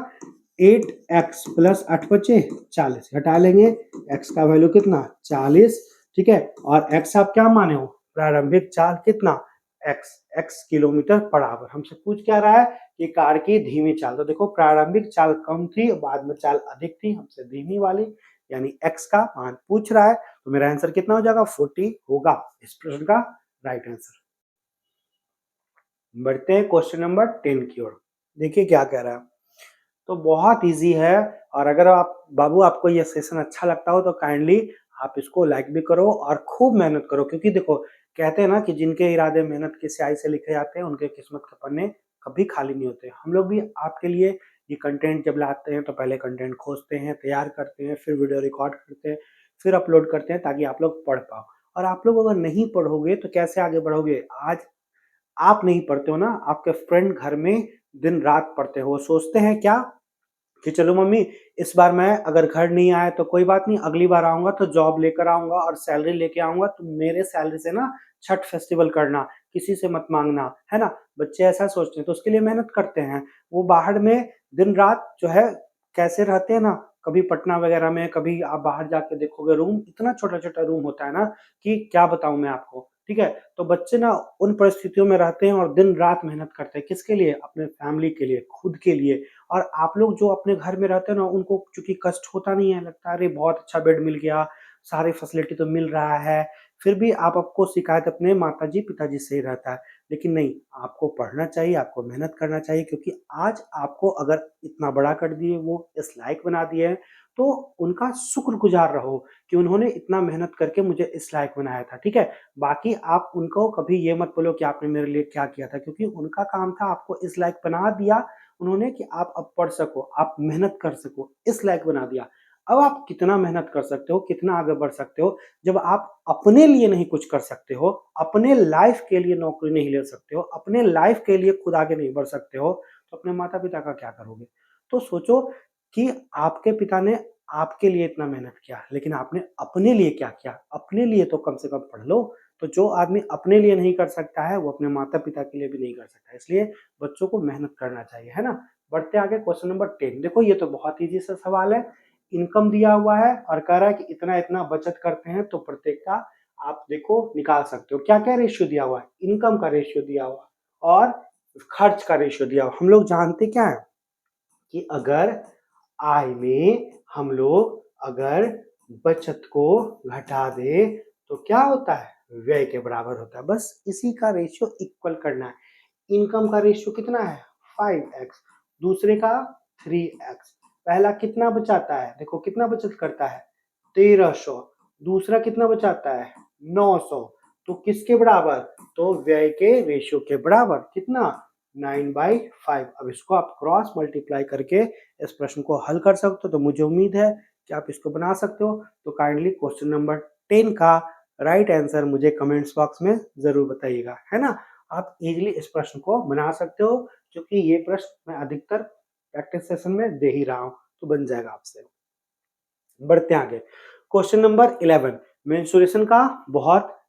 8x प्लस 8 बचे 40, घटा लेंगे x का वैल्यू कितना 40, ठीक है। और x आप क्या माने हो प्रारंभिक चाल कितना x किलोमीटर पर आवर। हमसे पूछ क्या रहा है कि कार की धीमी चाल, तो देखो प्रारंभिक चाल कम थी बाद में चाल अधिक थी, हमसे धीमी वाली यानी x का मान पूछ रहा है, तो मेरा आंसर कितना हो जाएगा 40 होगा इस प्रश्न का राइट आंसर। बढ़ते हैं क्वेश्चन नंबर 10 की ओर, देखिए क्या कह रहा है। तो बहुत इजी है, और अगर आप बाबू आपको ये सेशन अच्छा लगता हो तो काइंडली आप इसको लाइक भी करो और खूब मेहनत करो, क्योंकि देखो कहते हैं ना कि जिनके इरादे मेहनत की स्याही से लिखे जाते हैं उनके किस्मत के पन्ने कभी खाली नहीं होते। हम लोग भी आपके लिए ये कंटेंट जब लाते हैं तो पहले कंटेंट खोजते हैं, तैयार करते हैं, फिर वीडियो रिकॉर्ड करते हैं, फिर अपलोड करते हैं ताकि आप लोग पढ़ पाओ। और आप लोग अगर नहीं पढ़ोगे तो कैसे आगे बढ़ोगे। आज आप नहीं पढ़ते हो ना, आपके फ्रेंड घर में दिन रात पढ़ते हो, वो सोचते हैं क्या कि चलो मम्मी इस बार मैं अगर घर नहीं आया तो कोई बात नहीं, अगली बार आऊंगा तो जॉब लेकर आऊंगा और सैलरी लेके आऊंगा, तो मेरे सैलरी से ना छठ फेस्टिवल करना, किसी से मत मांगना, है ना। बच्चे ऐसा सोचते हैं तो उसके लिए मेहनत करते हैं। वो बाहर में दिन रात जो है कैसे रहते हैं ना, कभी पटना वगैरह में, कभी आप बाहर जाके देखोगे रूम, इतना छोटा छोटा रूम होता है ना कि क्या बताऊं मैं आपको, ठीक है? तो बच्चे ना उन परिस्थितियों में रहते हैं और दिन-रात मेहनत करते हैं, किसके लिए? अपने फैमिली के लिए, खुद के लिए। और आप लोग जो अपने घर में रहते हैं ना, उनको चूँकि कष्ट होता नहीं है, लगता है अरे बहुत अच्छा बेड मिल गया, सारी फैसिलिटी तो मिल रहा है, फिर भी आपको शिकायत अपने माताजी, पिताजी से ही रहता है। लेकिन नहीं, आपको पढ़ना चाहिए, आपको मेहनत करना चाहिए, क्योंकि आज आपको अगर इतना बड़ा कर दिए, वो इस लायक बना दिए हैं, तो उनका शुक्रगुज़ार रहो कि उन्होंने इतना मेहनत करके मुझे इस लायक बनाया था, ठीक है? बाकी आप उनको कभी ये मत बोलो कि आपने मेरे लिए क्या किया था, क्योंकि उनका काम था आपको इस लायक बना दिया उन्होंने कि आप अब पढ़ सको, आप मेहनत कर सको, इस लायक बना दिया। अब आप कितना मेहनत कर सकते हो, कितना आगे बढ़ सकते हो, जब आप अपने लिए नहीं कुछ कर सकते हो, अपने लाइफ़ के लिए नौकरी नहीं ले सकते हो, अपने लाइफ़ के लिए खुद आगे नहीं बढ़ सकते हो, तो अपने माता-पिता का क्या करोगे? तो सोचो कि आपके पिता ने आपके लिए इतना मेहनत किया, लेकिन आपने अपने लिए क्या किया? अपने लिए तो कम से कम पढ़ लो। तो जो आदमी अपने लिए नहीं कर सकता है, वो अपने माता-पिता के लिए भी नहीं कर सकता है। इसलिए बच्चों को मेहनत करना चाहिए, है ना? बढ़ते आगे क्वेश्चन नंबर 10 देखो ये तो बहुत ईज़ी सा सवाल है। इनकम दिया हुआ है और कह रहा है कि इतना-इतना बचत करते हैं तो प्रत्येक का आप देखो निकाल सकते हो। क्या-क्या रेशियो दिया हुआ है? इनकम का रेशियो दिया हुआ है और खर्च का रेशियो दिया हुआ है। हम लोग जानते क्या हैं कि अगर आय में हम लोग अगर बचत को घटा दें तो क्या होता है? व्यय के बराबर होता है। बस इसी का रेशियो इक्वल करना है। इनकम का रेशियो कितना है? 5x, दूसरे का 3x। पहला कितना बचाता है? देखो कितना बचत करता है? 1300। दूसरा कितना बचाता है? 900। तो किसके बराबर? तो व्यय के रेशियो के बराबर। कितना? 9/5। अब इसको आप क्रॉस मल्टीप्लाई करके इस प्रश्न को हल कर सकते हो, तो मुझे उम्मीद है कि आप इसको बना सकते हो। तो काइंडली क्वेश्चन नंबर 10 का राइट आंसर मुझे कमेंट्स बॉक्स में ज़रूर बताइएगा, है ना? आप इज़िली इस प्रश्न को बना सकते हो, क्योंकि ये प्रश्न मैं अधिकतर प्रैक्टिस सेशन में दे ही रहा हूँ, तो बन जाएगा आपसे। बढ़ते हैं आगे। क्वेश्चन नंबर 11 मेंस्ट्रुएशन का बहुत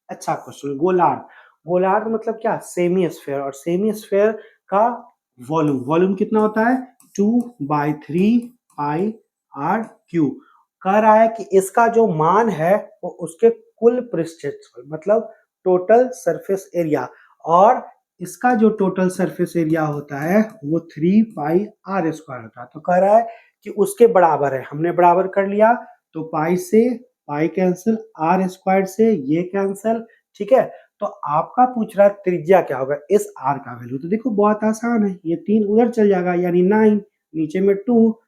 अच्छा क्वेश्चन। गोलार्ध। गोलार्ध मतलब क्या? Semi sphere. और सेमी स्फेयर का वॉल्यूम, वॉल्यूम कितना होता है? 2/3 पाई आर क्यूब। कह रहा है कि इसका जो मान है वो उसके कुल पृष्ठ क्षेत्रफल मतलब टोटल सरफेस एरिया, और इसका जो टोटल सरफेस एरिया होता है वो 3 पाई आर स्क्वायर होता है। तो कह रहा है कि उसके बराबर है। हमने बराबर कर लिया, तो पाई से पाई कैंसिल, आर स्क्वायर से ये कैंसिल, ठीक है? तो आपका पूछ रहा है त्रिज्या क्या होगा इस आर का वैल्यू। तो देखो बहुत आसान है, ये 3 उधर चल जाएगा यानी 9, नीचे में 2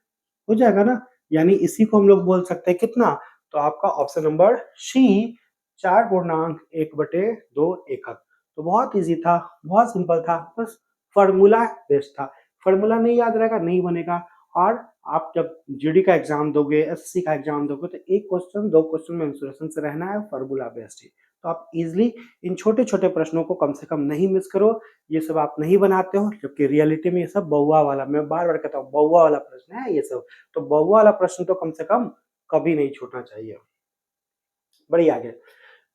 हो जाएगा ना, यानी इसी को हम लोग बोल सकते हैं कितना? तो आपका ऑप्शन नंबर सी 4/1/2 एकक। तो बहुत ईजी था, बहुत सिंपल था, बस फॉर्मूला बेस्ट था। फॉर्मूला नहीं याद रहेगा नहीं बनेगा। और आप जब जीडी का एग्जाम दोगे, एसएससी का एग्जाम दोगे, तो एक क्वेश्चन 2 क्वेश्चन मेंसुरेशन से रहना है, फॉर्मूला बेस्ड ही। तो आप इजीली इन छोटे-छोटे प्रश्नों को कम से कम नहीं मिस करो। ये सब आप नहीं बनाते हो, जबकि रियलिटी में ये सब बउआ वाला, मैं बार-बार कहता हूँ बउआ वाला प्रश्न है ये सब। तो बउआ वाला प्रश्न तो कम से कम कभी नहीं छूटना चाहिए। बढ़िए आगे।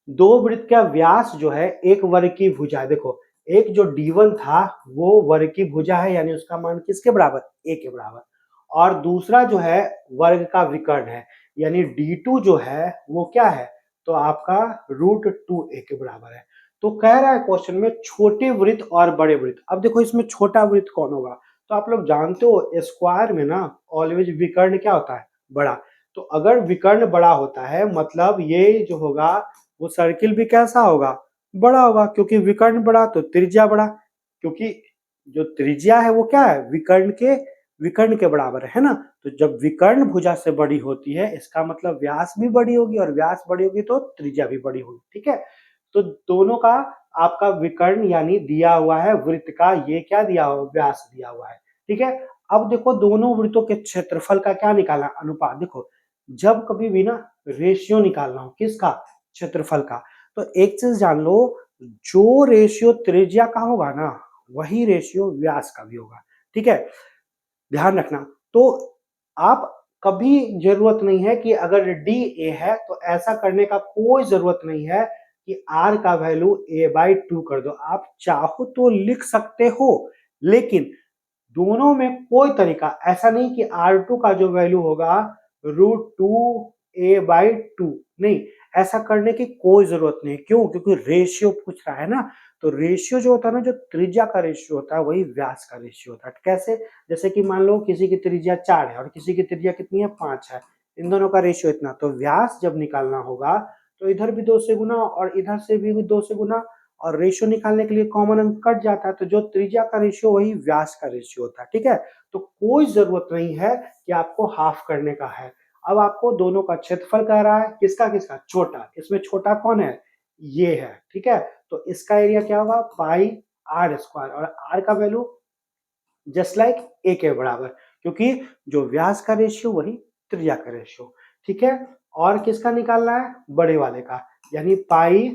2 वृत्त का व्यास जो है 1 वर्ग की भुजा है। देखो एक जो D1 था वो वर्ग की भुजा है, यानी उसका मान किसके बराबर? A के बराबर। और दूसरा जो है वर्ग का विकर्ण है, यानी D2 जो है वो क्या है? तो आपका √2a के बराबर है। तो कह रहा है क्वेश्चन में छोटे वृत्त और बड़े वृत्त। अब देखो इसमें छोटा वृत्त कौन होगा? तो आप लोग जानते हो स्क्वायर में ना ऑलवेज विकर्ण क्या होता है? बड़ा। तो अगर विकर्ण बड़ा होता है मतलब ये जो होगा वो सर्किल भी कैसा होगा? बड़ा होगा, क्योंकि विकर्ण बड़ा तो त्रिज्या बड़ा। क्योंकि जो त्रिज्या है वो क्या है? विकर्ण के बराबर है ना? तो जब विकर्ण भुजा से बड़ी होती है इसका मतलब व्यास भी बड़ी होगी, और व्यास बड़ी होगी तो त्रिज्या भी बड़ी होगी, ठीक है? तो दोनों का आपका विकर्ण यानी दिया हुआ है वृत्त का, ये क्या दिया हुआ? व्यास दिया हुआ है, ठीक है? अब देखो दोनों वृत्तों के क्षेत्रफल का क्या निकालना? अनुपात। देखो जब कभी भी ना रेशियो निकालना हो किसका? क्षेत्रफल का, तो एक चीज जान लो, जो रेशियो त्रिज्या का होगा ना वही रेशियो व्यास का भी होगा, ठीक है? ध्यान रखना। तो आप कभी जरूरत नहीं है कि अगर डी ए है तो ऐसा करने का कोई जरूरत नहीं है कि आर का वैल्यू a/2 कर दो। आप चाहो तो लिख सकते हो, लेकिन दोनों में कोई तरीका ऐसा नहीं कि R2 का जो वैल्यू होगा √2a/2 नहीं, ऐसा करने की कोई जरूरत नहीं। क्यों? क्योंकि रेशियो पूछ रहा है ना, तो रेशियो जो होता है ना, जो त्रिज्या का रेशियो होता है वही व्यास का रेशियो होता है। कैसे? जैसे कि मान लो किसी की त्रिज्या 4 है और किसी की त्रिज्या कितनी है, 5 है, इन दोनों का रेशियो इतना, तो व्यास जब निकालना होगा तो इधर भी 2 से गुना और इधर से भी 2 से गुना, और रेशियो निकालने के लिए कॉमन अंक कट जाता है, तो जो त्रिज्या का रेशियो वही व्यास का रेशियो होता है। ठीक है, तो कोई जरूरत नहीं है कि आपको हाफ करने का है। अब आपको दोनों का क्षेत्रफल कह रहा है, किसका किसका? छोटा। इसमें छोटा कौन है? ये है। ठीक है, तो इसका एरिया क्या होगा? पाई आर स्क्वायर, और आर का वैल्यू जस्ट लाइक ए के बराबर, क्योंकि जो व्यास का रेशियो वही त्रिज्या का रेशियो। ठीक है, और किसका निकालना है? बड़े वाले का, यानी पाई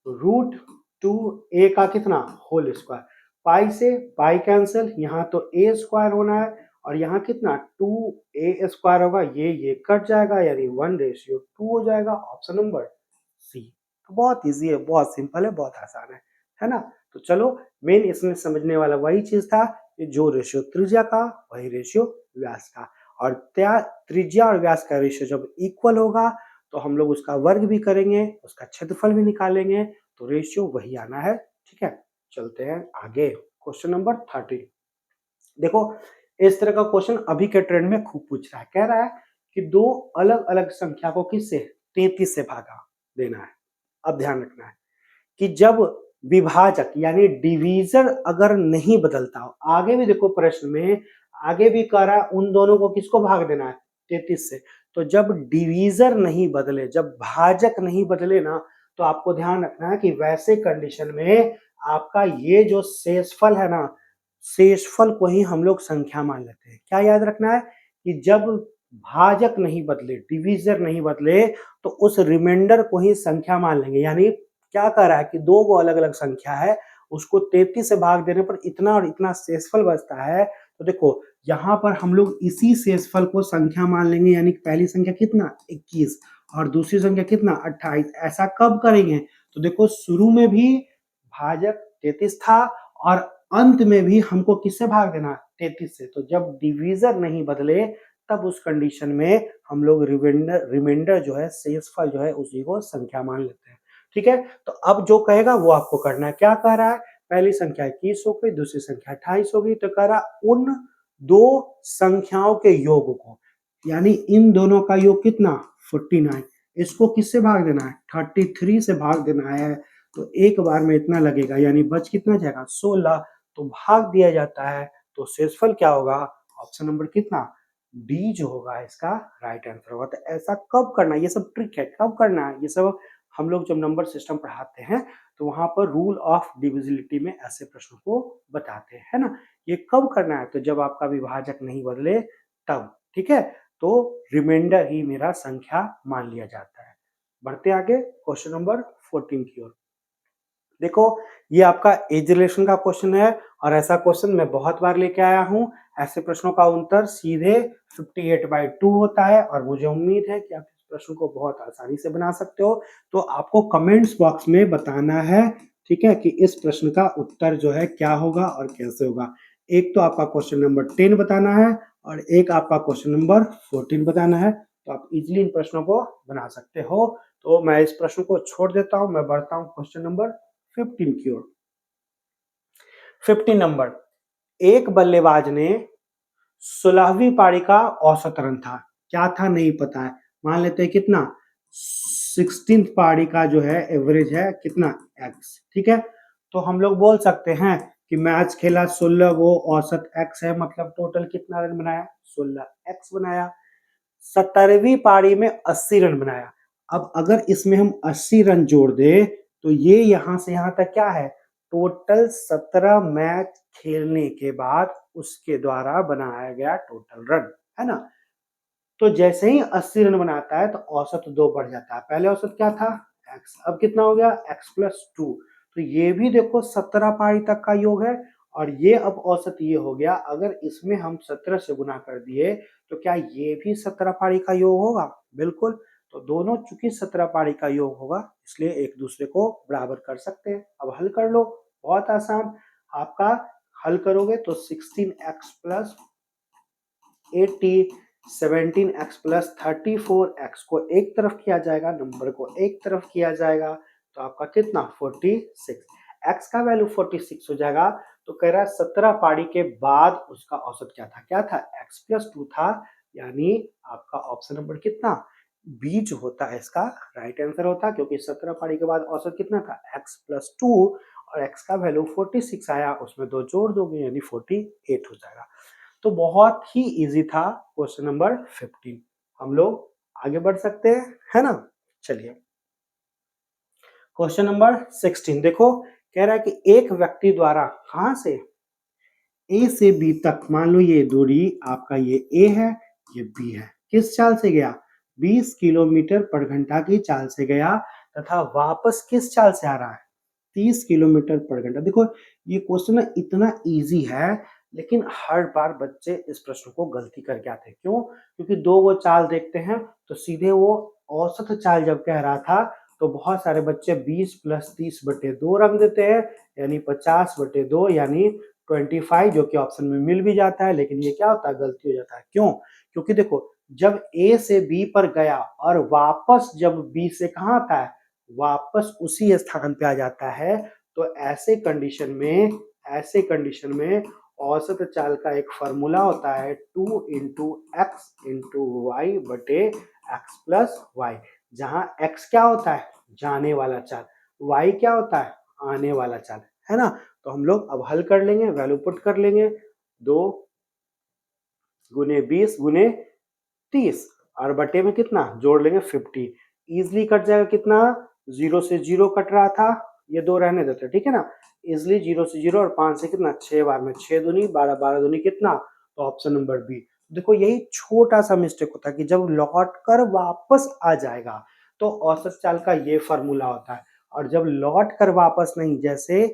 रूट टू ए का कितना? Whole square. पाई से पाई कैंसिल, यहाँ तो ए स्क्वायर होना है और यहाँ कितना? 2a स्क्वायर होगा, ये कट जाएगा, यानी 1:2 हो जाएगा। Option number C. तो बहुत इजी है, बहुत सिंपल है, बहुत आसान है ना? तो चलो, मेन इसमें समझने वाला वही चीज था कि जो रेशियो त्रिज्या का वही रेशियो व्यास का, और त्रिज्या और व्यास का रेशियो जब इक्वल होगा तो हम लोग उसका वर्ग भी करेंगे, उसका क्षेत्रफल भी निकालेंगे, तो रेशियो वही आना है। ठीक है, चलते हैं आगे। Question number 13। देखो, इस तरह का क्वेश्चन अभी के ट्रेंड में खूब पूछ रहा है। कह रहा है कि दो अलग अलग संख्या को किससे? 33 से भागा देना है। अब ध्यान रखना है कि जब विभाजक यानी डिवीजर अगर नहीं बदलता हो, आगे भी देखो प्रश्न में आगे भी कह रहा है उन दोनों को किसको भाग देना है? 33 से। तो जब डिवीजर नहीं बदले, जब भाजक नहीं बदले ना, तो आपको ध्यान रखना है कि वैसे कंडीशन में आपका ये जो शेषफल है ना, शेषफल को ही हम लोग संख्या मान लेते हैं। क्या याद रखना है? कि जब भाजक नहीं बदले, डिवीजर नहीं बदले, तो उस रिमाइंडर को ही संख्या मान लेंगे। यानी क्या कह रहा है कि दो वो अलग अलग संख्या है, उसको 33 से भाग देने पर इतना और इतना शेषफल बचता है। तो देखो, यहाँ पर हम लोग इसी शेषफल को संख्या मान लेंगे, यानी पहली संख्या कितना? 21, और दूसरी संख्या कितना? 28। ऐसा कब करेंगे? तो देखो, शुरू में भी भाजक 33 था और अंत में भी हमको किससे भाग देना? 33 से। तो जब डिवीजर नहीं बदले, तब उस कंडीशन में हम लोग रिमाइंडर जो है, शेषफल जो है, उसी को संख्या मान लेते हैं। ठीक है, तो अब जो कहेगा वो आपको करना है। क्या कह रहा है? पहली संख्या 21 हो गई, दूसरी संख्या 28 हो गई, तो कह रहा उन दो संख्याओं के योग को, यानी इन दोनों का योग कितना? 49। इसको किससे भाग देना है? 33 से भाग देना है। तो एक बार में इतना लगेगा, यानी बच कितना जाएगा? 16। तो भाग दिया जाता है, तो शेषफल क्या होगा? ऑप्शन नंबर कितना? डी जो होगा इसका राइट आंसर होगा। तो ऐसा कब करना है? ये सब ट्रिक है, कब करना है ये सब? हम लोग जब नंबर सिस्टम पढ़ाते हैं तो वहां पर रूल ऑफ डिविजिबिलिटी में ऐसे प्रश्नों को बताते हैं, है ना? ये कब करना है? तो जब आपका विभाजक नहीं बदले तब। ठीक है, तो रिमाइंडर ही मेरा संख्या मान लिया जाता है। बढ़ते आगे क्वेश्चन नंबर 14 की ओर। देखो, ये आपका एज रिलेशन का क्वेश्चन है और ऐसा क्वेश्चन मैं बहुत बार लेके आया हूं। ऐसे प्रश्नों का उत्तर सीधे 58/2 होता है और मुझे उम्मीद है कि आप इस प्रश्न को बहुत आसानी से बना सकते हो। तो आपको कमेंट्स बॉक्स में बताना है, ठीक है, कि इस प्रश्न का उत्तर जो है क्या होगा और कैसे होगा। एक तो आपका क्वेश्चन नंबर 10 बताना है और एक आपका क्वेश्चन नंबर 14 बताना है। तो आप इजिली इन प्रश्नों को बना सकते हो। तो मैं इस प्रश्न को छोड़ देता हूं, मैं बढ़ता हूं क्वेश्चन नंबर 15 की ओर। 15 नंबर, एक बल्लेबाज ने 16वीं पारी का औसत रन था। क्या था? नहीं पता है। मान लेते हैं कितना? 16th पारी का जो है एवरेज है कितना? x। ठीक है, तो हम लोग बोल सकते हैं कि मैच खेला 16 गो, औसत x है, मतलब टोटल कितना रन बनाया? 16x बनाया। 17वीं पारी में 80 रन बनाया। अब अगर इसमें हम 80 रन जोड़ दे तो ये यहां से यहां तक क्या है? टोटल 17 मैच खेलने के बाद उसके द्वारा बनाया गया टोटल रन, है ना? तो जैसे ही 80 रन बनाता है तो औसत 2 बढ़ जाता है। पहले औसत क्या था? x। अब कितना हो गया? x+2। तो ये भी देखो 17 पारी तक का योग है और ये अब औसत ये हो गया। अगर इसमें हम 17 से गुना कर दिए तो क्या ये भी 17 पारी का योग होगा? बिल्कुल। तो दोनों चूंकि 17 पारी का योग होगा, इसलिए एक दूसरे को बराबर कर सकते हैं। अब हल कर लो, बहुत आसान। आपका हल करोगे तो 16x + 80 17x प्लस 34x को एक तरफ किया जाएगा, नंबर को एक तरफ किया जाएगा, तो आपका कितना 46। x का वैल्यू 46 हो जाएगा, तो कह रहा है 17 पारी के बाद उसका औसत क्या था x प्लस 2 था, यानी आपका ऑप्शन नंबर कितना बी जो होता है इसका राइट आंसर होता, क्योंकि 17 पारी के बाद औसत कितना था x प्लस 2 और x का वैल्यू 46 आया, उसमें 2 जोड़ दोगे यानी 48 हो जाएगा। तो बहुत ही इजी था क्वेश्चन नंबर 15। हम लोग आगे बढ़ सकते हैं, है ना। चलिए क्वेश्चन नंबर 16 देखो, कह रहा है कि एक व्यक्ति द्वारा कहां से ए से बी तक, मान लो ये दूरी आपका ये ए है, ये बी है, किस चाल से गया 20 किलोमीटर पर घंटा की चाल से गया, तथा वापस किस चाल से आ रहा है 30 किलोमीटर पर घंटा। देखो ये क्वेश्चन इतना इजी है, लेकिन हर बार बच्चे इस प्रश्न को गलती करके आते हैं। क्यों? क्योंकि दो वो चाल देखते हैं तो सीधे वो औसत चाल जब कह रहा था तो बहुत सारे बच्चे 20 प्लस 30 बटे 2 रख देते हैं, यानी 50 बटे 2 यानी 25, जो कि ऑप्शन में मिल भी जाता है, लेकिन ये क्या होता है गलती हो जाता है। क्यों? क्योंकि देखो जब ए से बी पर गया और वापस जब बी से कहाँ आता है वापस उसी स्थान पे आ जाता है, तो ऐसे कंडीशन में औसत चाल का एक फॉर्मूला होता है 2 इंटू एक्स इंटू वाई बटे एक्स प्लस वाई, जहां x क्या होता है जाने वाला चाल, y क्या होता है आने वाला चाल, है ना। तो हम लोग अब हल कर लेंगे, वैल्यू पुट कर लेंगे, 2 गुने 20 गुने 30 और बटे में कितना जोड़ लेंगे 50, इजिली कट जाएगा कितना, 0 से 0 कट रहा था, ये 2 रहने देते, ठीक है ना। इजिली 0 से 0 और 5 से कितना 6 बार में 6 दूनी 12, 12 दूनी कितना, तो ऑप्शन नंबर बी। देखो यही छोटा सा मिस्टेक होता है कि जब लौट कर वापस आ जाएगा तो औसत चाल का ये फॉर्मूला होता है, और जब लौट कर वापस नहीं, जैसे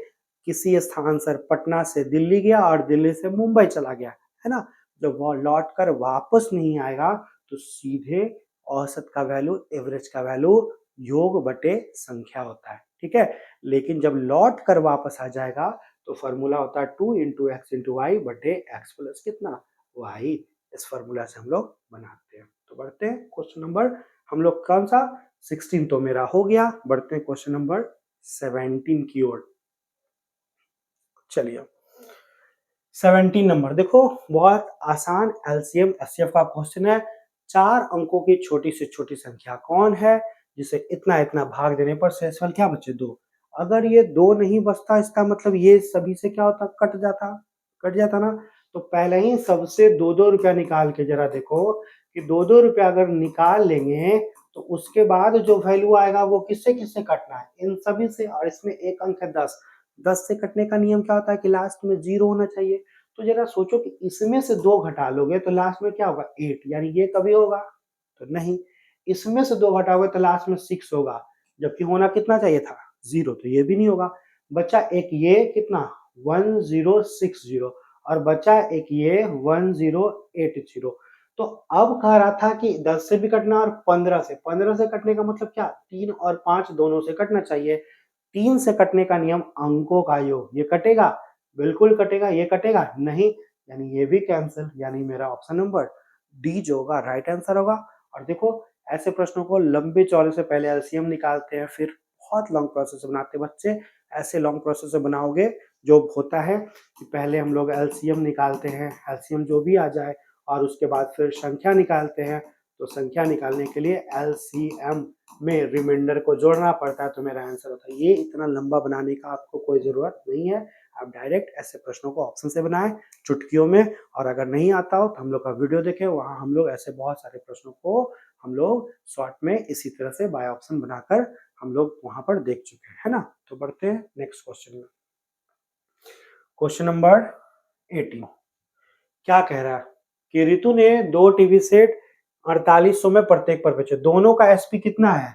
किसी स्थान से पटना से दिल्ली गया और दिल्ली से मुंबई चला गया, है ना, जब वो लौट कर वापस नहीं आएगा तो सीधे औसत का वैल्यू एवरेज का वैल्यू योग बटे संख्या होता है, ठीक है। लेकिन जब लौट कर वापस आ जाएगा तो फॉर्मूला होता है 2 इंटू एक्स इंटू वाई बटे एक्स प्लस कितना वाई। इस फॉर्मूला से हम लोग बनाते हैं। तो बढ़ते हैं क्वेश्चन नंबर, हम लोग कौन सा 16 तो मेरा हो गया, बढ़ते हैं क्वेश्चन नंबर 17 की ओर। चलिए 17 नंबर देखो, बहुत आसान एलसीएम एचसीएफ का क्वेश्चन है। 4 अंकों की छोटी से छोटी संख्या कौन है जिसे इतना इतना भाग देने पर शेषफल क्या बचे 2। अगर ये 2 नहीं बचता इसका मतलब ये सभी से क्या होता कट जाता ना। तो पहले ही सबसे 2-2 रुपया निकाल के जरा देखो कि 2-2 रुपया अगर निकाल लेंगे तो उसके बाद जो वैल्यू आएगा वो किससे किससे कटना है इन सभी से, और इसमें एक अंक है 10, 10 से कटने का नियम क्या होता है कि लास्ट में 0 होना चाहिए। तो जरा सोचो कि इसमें से 2 घटा लोगे तो लास्ट में क्या होगा 8, यानी ये कभी होगा तो नहीं। इसमें से 2 घटाओगे तो लास्ट में 6 होगा, जबकि होना कितना चाहिए था 0, तो ये भी नहीं होगा। बचा एक ये कितना 1060 और बचा एक ये 1080। तो अब कह रहा था कि 10 से भी कटना और 15 से कटने का मतलब क्या 3 और 5 दोनों से कटना चाहिए। 3 से कटने का नियम अंकों का योग, ये कटेगा बिल्कुल कटेगा, ये कटेगा नहीं, यानी ये भी कैंसिल, यानी मेरा ऑप्शन नंबर डी जो होगा राइट आंसर होगा। और देखो ऐसे प्रश्नों को लंबे चौड़े से पहले एलसीएम निकालते हैं, फिर बहुत लॉन्ग प्रोसेस से बनाते हैं बच्चे। ऐसे लॉन्ग प्रोसेस से बनाओगे जो होता है कि पहले हम लोग एलसीएम निकालते हैं, एलसीएम जो भी आ जाए और उसके बाद फिर संख्या निकालते हैं। तो संख्या निकालने के लिए एलसीएम में रिमाइंडर को जोड़ना पड़ता है, तो मेरा आंसर होता है ये। इतना लंबा बनाने का आपको कोई जरूरत नहीं है, आप डायरेक्ट ऐसे प्रश्नों को ऑप्शन से बनाएं चुटकियों में, और अगर नहीं आता हो तो हम लोग का वीडियो देखें, वहां हम लोग ऐसे बहुत सारे प्रश्नों को हम लोग शॉर्ट में इसी तरह से बाय ऑप्शन बनाकर हम लोग वहां पर देख चुके हैं, है ना। तो बढ़ते हैं नेक्स्ट क्वेश्चन में। क्वेश्चन नंबर 18 क्या कह रहा है कि रितु ने 2 टीवी सेट 4800 में प्रत्येक पर बेचे, दोनों का एसपी कितना है,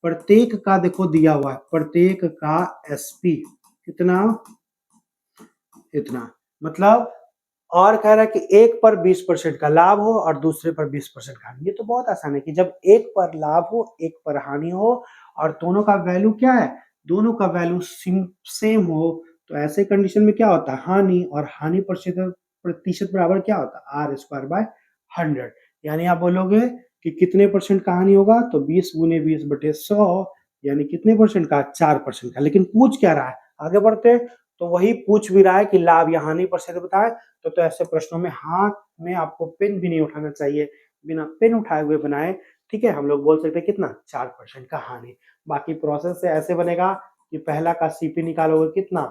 प्रत्येक का देखो दिया हुआ है, प्रत्येक का एसपी कितना इतना, मतलब और कह रहा है कि एक पर 20% का लाभ हो और दूसरे पर 20% का हानि। ये तो बहुत आसान है कि जब एक पर लाभ हो एक पर हानि हो और दोनों का वैल्यू क्या है, दोनों का वैल्यू सेम हो, तो ऐसे कंडीशन में क्या होता है हानि, और हानि प्रतिशत बराबर क्या होता है आर स्क्वायर बाय 100। यानी आप बोलोगे कि कितने परसेंट का हानि होगा, तो 20 गुने 20/100 यानी कितने परसेंट का, 4% का। लेकिन पूछ क्या रहा है, आगे बढ़ते हैं, तो वही पूछ भी रहा है कि लाभ या हानि परसेंट बताए। तो ऐसे प्रश्नों में हाथ में आपको पेन भी नहीं उठाना चाहिए, बिना पेन उठाए हुए बनाए, ठीक है। हम लोग बोल सकते हैं कितना, 4% का हानि। बाकी प्रोसेस से ऐसे बनेगा कि पहला का सीपी निकालोगे कितना,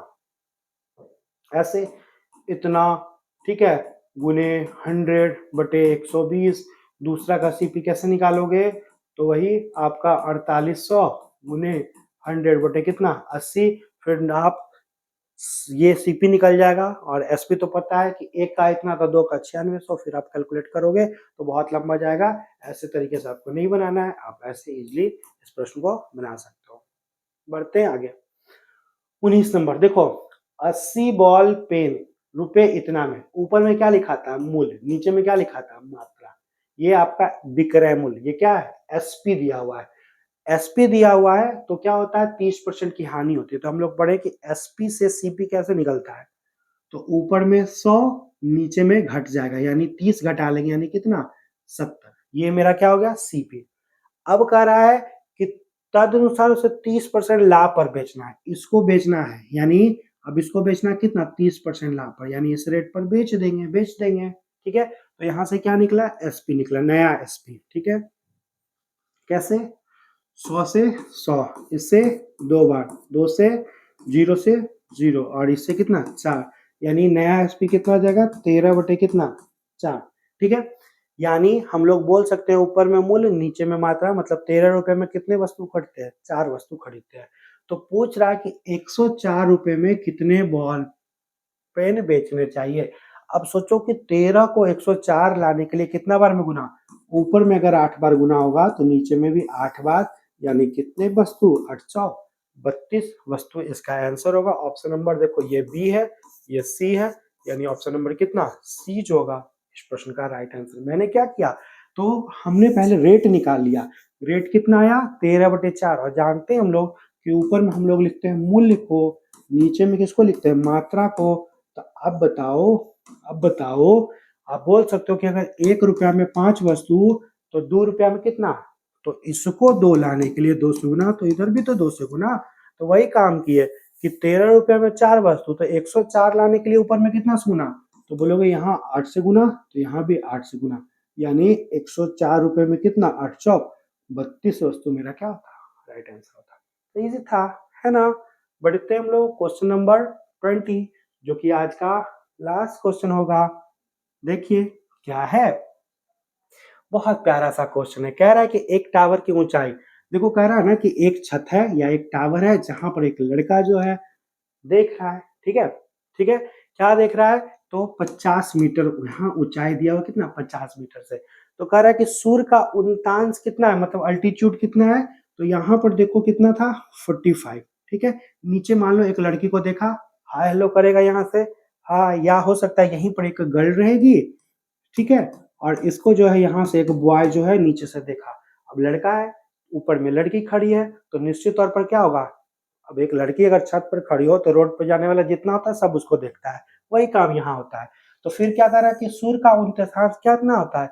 ऐसे इतना, ठीक है, गुने 100/120। दूसरा का सीपी कैसे निकालोगे, तो वही आपका 4800 गुने 100 कितना, 80। फिर आप ये सीपी निकल जाएगा, और एसपी तो पता है कि एक का इतना था, दो का 9600। फिर आप कैलकुलेट करोगे तो बहुत लंबा जाएगा। ऐसे तरीके से आपको नहीं बनाना है, आप ऐसे इजिली इस प्रश्न को बना सकते हो। बढ़ते हैं आगे। 19 नंबर देखो, 80 बॉल पेन रुपए इतना में, ऊपर में क्या लिखा था, मूल्य, नीचे में क्या लिखा था, मात्रा। ये आपका विक्रय मूल्य, ये क्या है, एसपी दिया हुआ है। एसपी दिया हुआ है तो क्या होता है, 30% की हानि होती है। तो हम लोग पढ़े कि एसपी से सीपी कैसे निकलता है, तो ऊपर में 100, नीचे में घट जाएगा, यानी 30 घटा लेंगे, यानी कितना, 70। ये मेरा क्या हो गया, सीपी। अब कह रहा है कि तदनुसार उसे 30% लाभ पर बेचना है, इसको बेचना है, यानी अब इसको बेचना कितना, 30% लाभ पर, यानी इस रेट पर बेच देंगे, ठीक है। तो यहां से क्या निकला, एसपी निकला, नया एसपी, ठीक है। कैसे, 100 से 100, इससे 2 बार, 2 से 0 से 0, और इससे कितना, 4, यानी नया एसपी कितना आ जाएगा, 13 कितना, 4, ठीक है। यानी हम लोग बोल सकते हैं ऊपर में मूल्य, नीचे में मात्रा, मतलब 13 रुपए में कितने वस्तु खरीदते हैं, 4 वस्तु खरीदते हैं। तो पूछ रहा है कि 104 रुपए में कितने बॉल पेन बेचने चाहिए। अब सोचो कि 13 को 104 लाने के लिए कितना बार में गुना, ऊपर में अगर 8 बार गुना होगा तो नीचे में भी 8 बार, यानी कितने वस्तु, 832 वस्तु इसका आंसर होगा। ऑप्शन नंबर देखो, ये बी है, ये सी है, यानी ऑप्शन नंबर कितना, सी जो होगा इस प्रश्न का राइट आंसर। मैंने क्या किया, तो हमने पहले रेट निकाल लिया, रेट कितना आया, 13/4, और जानते हैं हम लोग कि ऊपर में हम लोग लिखते हैं मूल्य को, नीचे में किसको लिखते हैं, मात्रा को। तो अब बताओ, आप बोल सकते हो कि अगर 1 रुपया में 5 वस्तु, तो 2 रुपया में कितना, तो इसको 2 लाने के लिए 2 से गुना, तो इधर भी तो 2 से गुना। तो वही काम किए कि 13 रुपया में 4 वस्तु, तो 104 लाने के लिए ऊपर में कितना से गुना, तो बोलोगे यहाँ 8 से गुना, तो यहाँ भी 8 से गुना, यानी 104 रुपए में कितना, 8 चौक 32 वस्तु मेरा क्या होता, राइट आंसर होता। तो इजी था, है ना। बढ़ते हम लोग क्वेश्चन नंबर 20, जो कि आज का लास्ट क्वेश्चन होगा। देखिए क्या है, बहुत प्यारा सा क्वेश्चन है। कह रहा है कि एक टावर की ऊंचाई, देखो कह रहा है ना कि एक छत है या एक टावर है जहां पर एक लड़का जो है देख रहा है, ठीक है, ठीक है। क्या देख रहा है, तो 50 मीटर यहाँ ऊंचाई दिया हुआ, कितना, 50 मीटर से। तो कह रहा है कि सूर्य का उल्टांश कितना है, मतलब अल्टीट्यूड कितना है, तो यहाँ पर देखो कितना था, 45, ठीक है। नीचे मान लो एक लड़की को देखा, हाय हेलो करेगा यहाँ से, हाँ, या हो सकता है यहीं पर एक गर्ल रहेगी, ठीक है। और इसको जो है यहाँ से एक बॉय जो है नीचे से देखा, अब लड़का है, ऊपर में लड़की खड़ी है, तो निश्चित तौर पर क्या होगा, अब एक लड़की अगर छत पर खड़ी हो तो रोड पर जाने वाला जितना होता है सब उसको देखता है, वही काम यहाँ होता है। तो फिर क्या कह रहा है कि सूर्य का उल्टांश कितना होता है,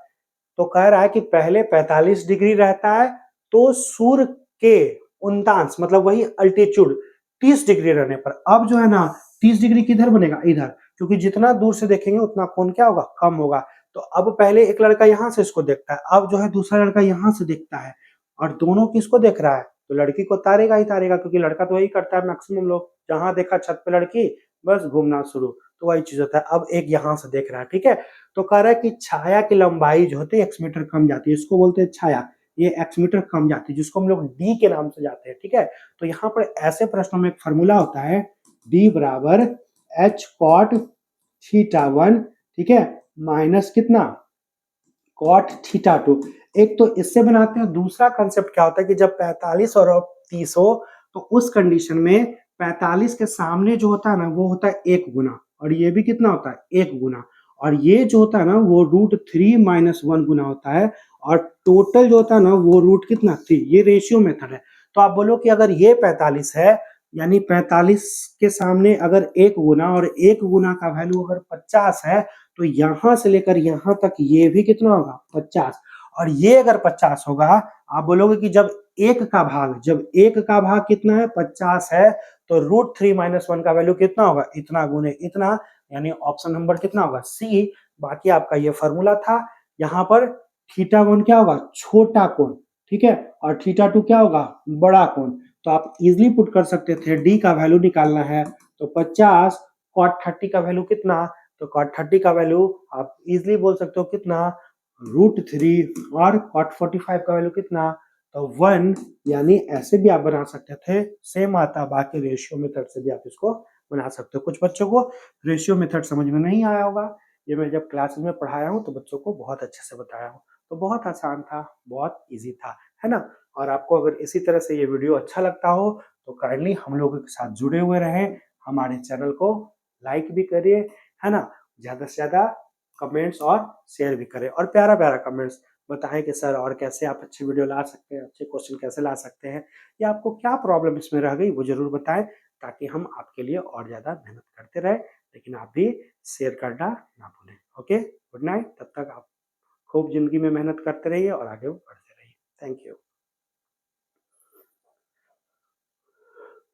तो कह रहा है कि पहले 45 डिग्री रहता है, तो सूर्य के उल्टांश मतलब वही अल्टीट्यूड 30 डिग्री रहने पर अब जो है ना 30 डिग्री किधर बनेगा, इधर, क्योंकि जितना दूर से देखेंगे उतना कोण क्या होगा, कम होगा। तो अब पहले एक लड़का यहाँ से इसको देखता है, अब जो है दूसरा लड़का यहाँ से देखता है, और दोनों किसको देख रहा है, तो लड़की को तारेगा ही तारेगा, क्योंकि लड़का तो वही करता है मैक्सिमम लोग, जहां देखा छत पे लड़की बस घूमना शुरू, तो वही चीज होता है। अब एक यहाँ से देख रहा है, ठीक है। तो कह रहा है कि छाया की लंबाई जो होती है एक्स मीटर कम जाती है, इसको बोलते हैं छाया, ये एक्स मीटर कम जाती है, जिसको हम लोग डी के नाम से जाते हैं, ठीक है। तो यहाँ पर ऐसे प्रश्नों में एक फॉर्मूला होता है, डी बराबर एच कॉट थीटा 1, ठीक है, माइनस कितना, कॉट थीटा 2। एक तो इससे बनाते हैं, दूसरा कंसेप्ट क्या होता है कि जब 45 और 30 हो, तो उस कंडीशन में 45 के सामने जो होता है ना वो होता है 1 गुना, और ये भी कितना होता है 1 गुना, और ये जो होता है ना वो √3 - 1 गुना होता है, और टोटल जो होता है ना वो रूट कितना 3, ये रेशियो मेथड है। तो आप बोलो कि अगर ये 45 है, यानी 45 के सामने अगर 1 गुना, और 1 गुना का वैल्यू अगर 50 है, तो यहाँ से लेकर यहाँ तक ये भी कितना होगा 50, और ये अगर 50 होगा, आप बोलोगे कि जब एक का भाग कितना है 50 है, तो √3 - 1 का वैल्यू कितना होगा, इतना गुने इतना, यानी ऑप्शन नंबर कितना होगा सी। बाकी आपका ये फॉर्मूला था। यहाँ पर θ1 क्या होगा, छोटा कोण, ठीक है, और θ2 क्या होगा, बड़ा कोण। तो आप इजिली पुट कर सकते थे, डी का वैल्यू निकालना है तो 50, cot 30 का वैल्यू कितना, तो cot 30 का वैल्यू आप इजिली बोल सकते हो कितना, √3, और cot 45 का वैल्यू कितना, तो 1, यानी ऐसे भी आप बना सकते थे। सेम आता, बाकी रेशियो मेथड से भी आप इसको बना सकते हो। कुछ बच्चों को रेशियो मेथड समझ में नहीं आया होगा, ये मैं जब क्लास में पढ़ाया हूँ तो बच्चों को बहुत अच्छे से बताया हूँ। तो बहुत आसान था, बहुत ईजी था, है ना। और आपको अगर इसी तरह से ये वीडियो अच्छा लगता हो तो काइंडली हम लोगों के साथ जुड़े हुए रहें, हमारे चैनल को लाइक भी करिए, है ना, ज़्यादा से ज़्यादा कमेंट्स और शेयर भी करें, और प्यारा प्यारा कमेंट्स बताएं कि सर और कैसे आप अच्छी वीडियो ला सकते हैं, अच्छे क्वेश्चन कैसे ला सकते हैं, या आपको क्या प्रॉब्लम इसमें रह गई वो ज़रूर बताएं, ताकि हम आपके लिए और ज़्यादा मेहनत करते रहें। लेकिन आप भी शेयर करना ना भूलें। Okay, good night. तब तक आप खूब ज़िंदगी में मेहनत करते रहिए और आगे बढ़ते रहिए। Thank you.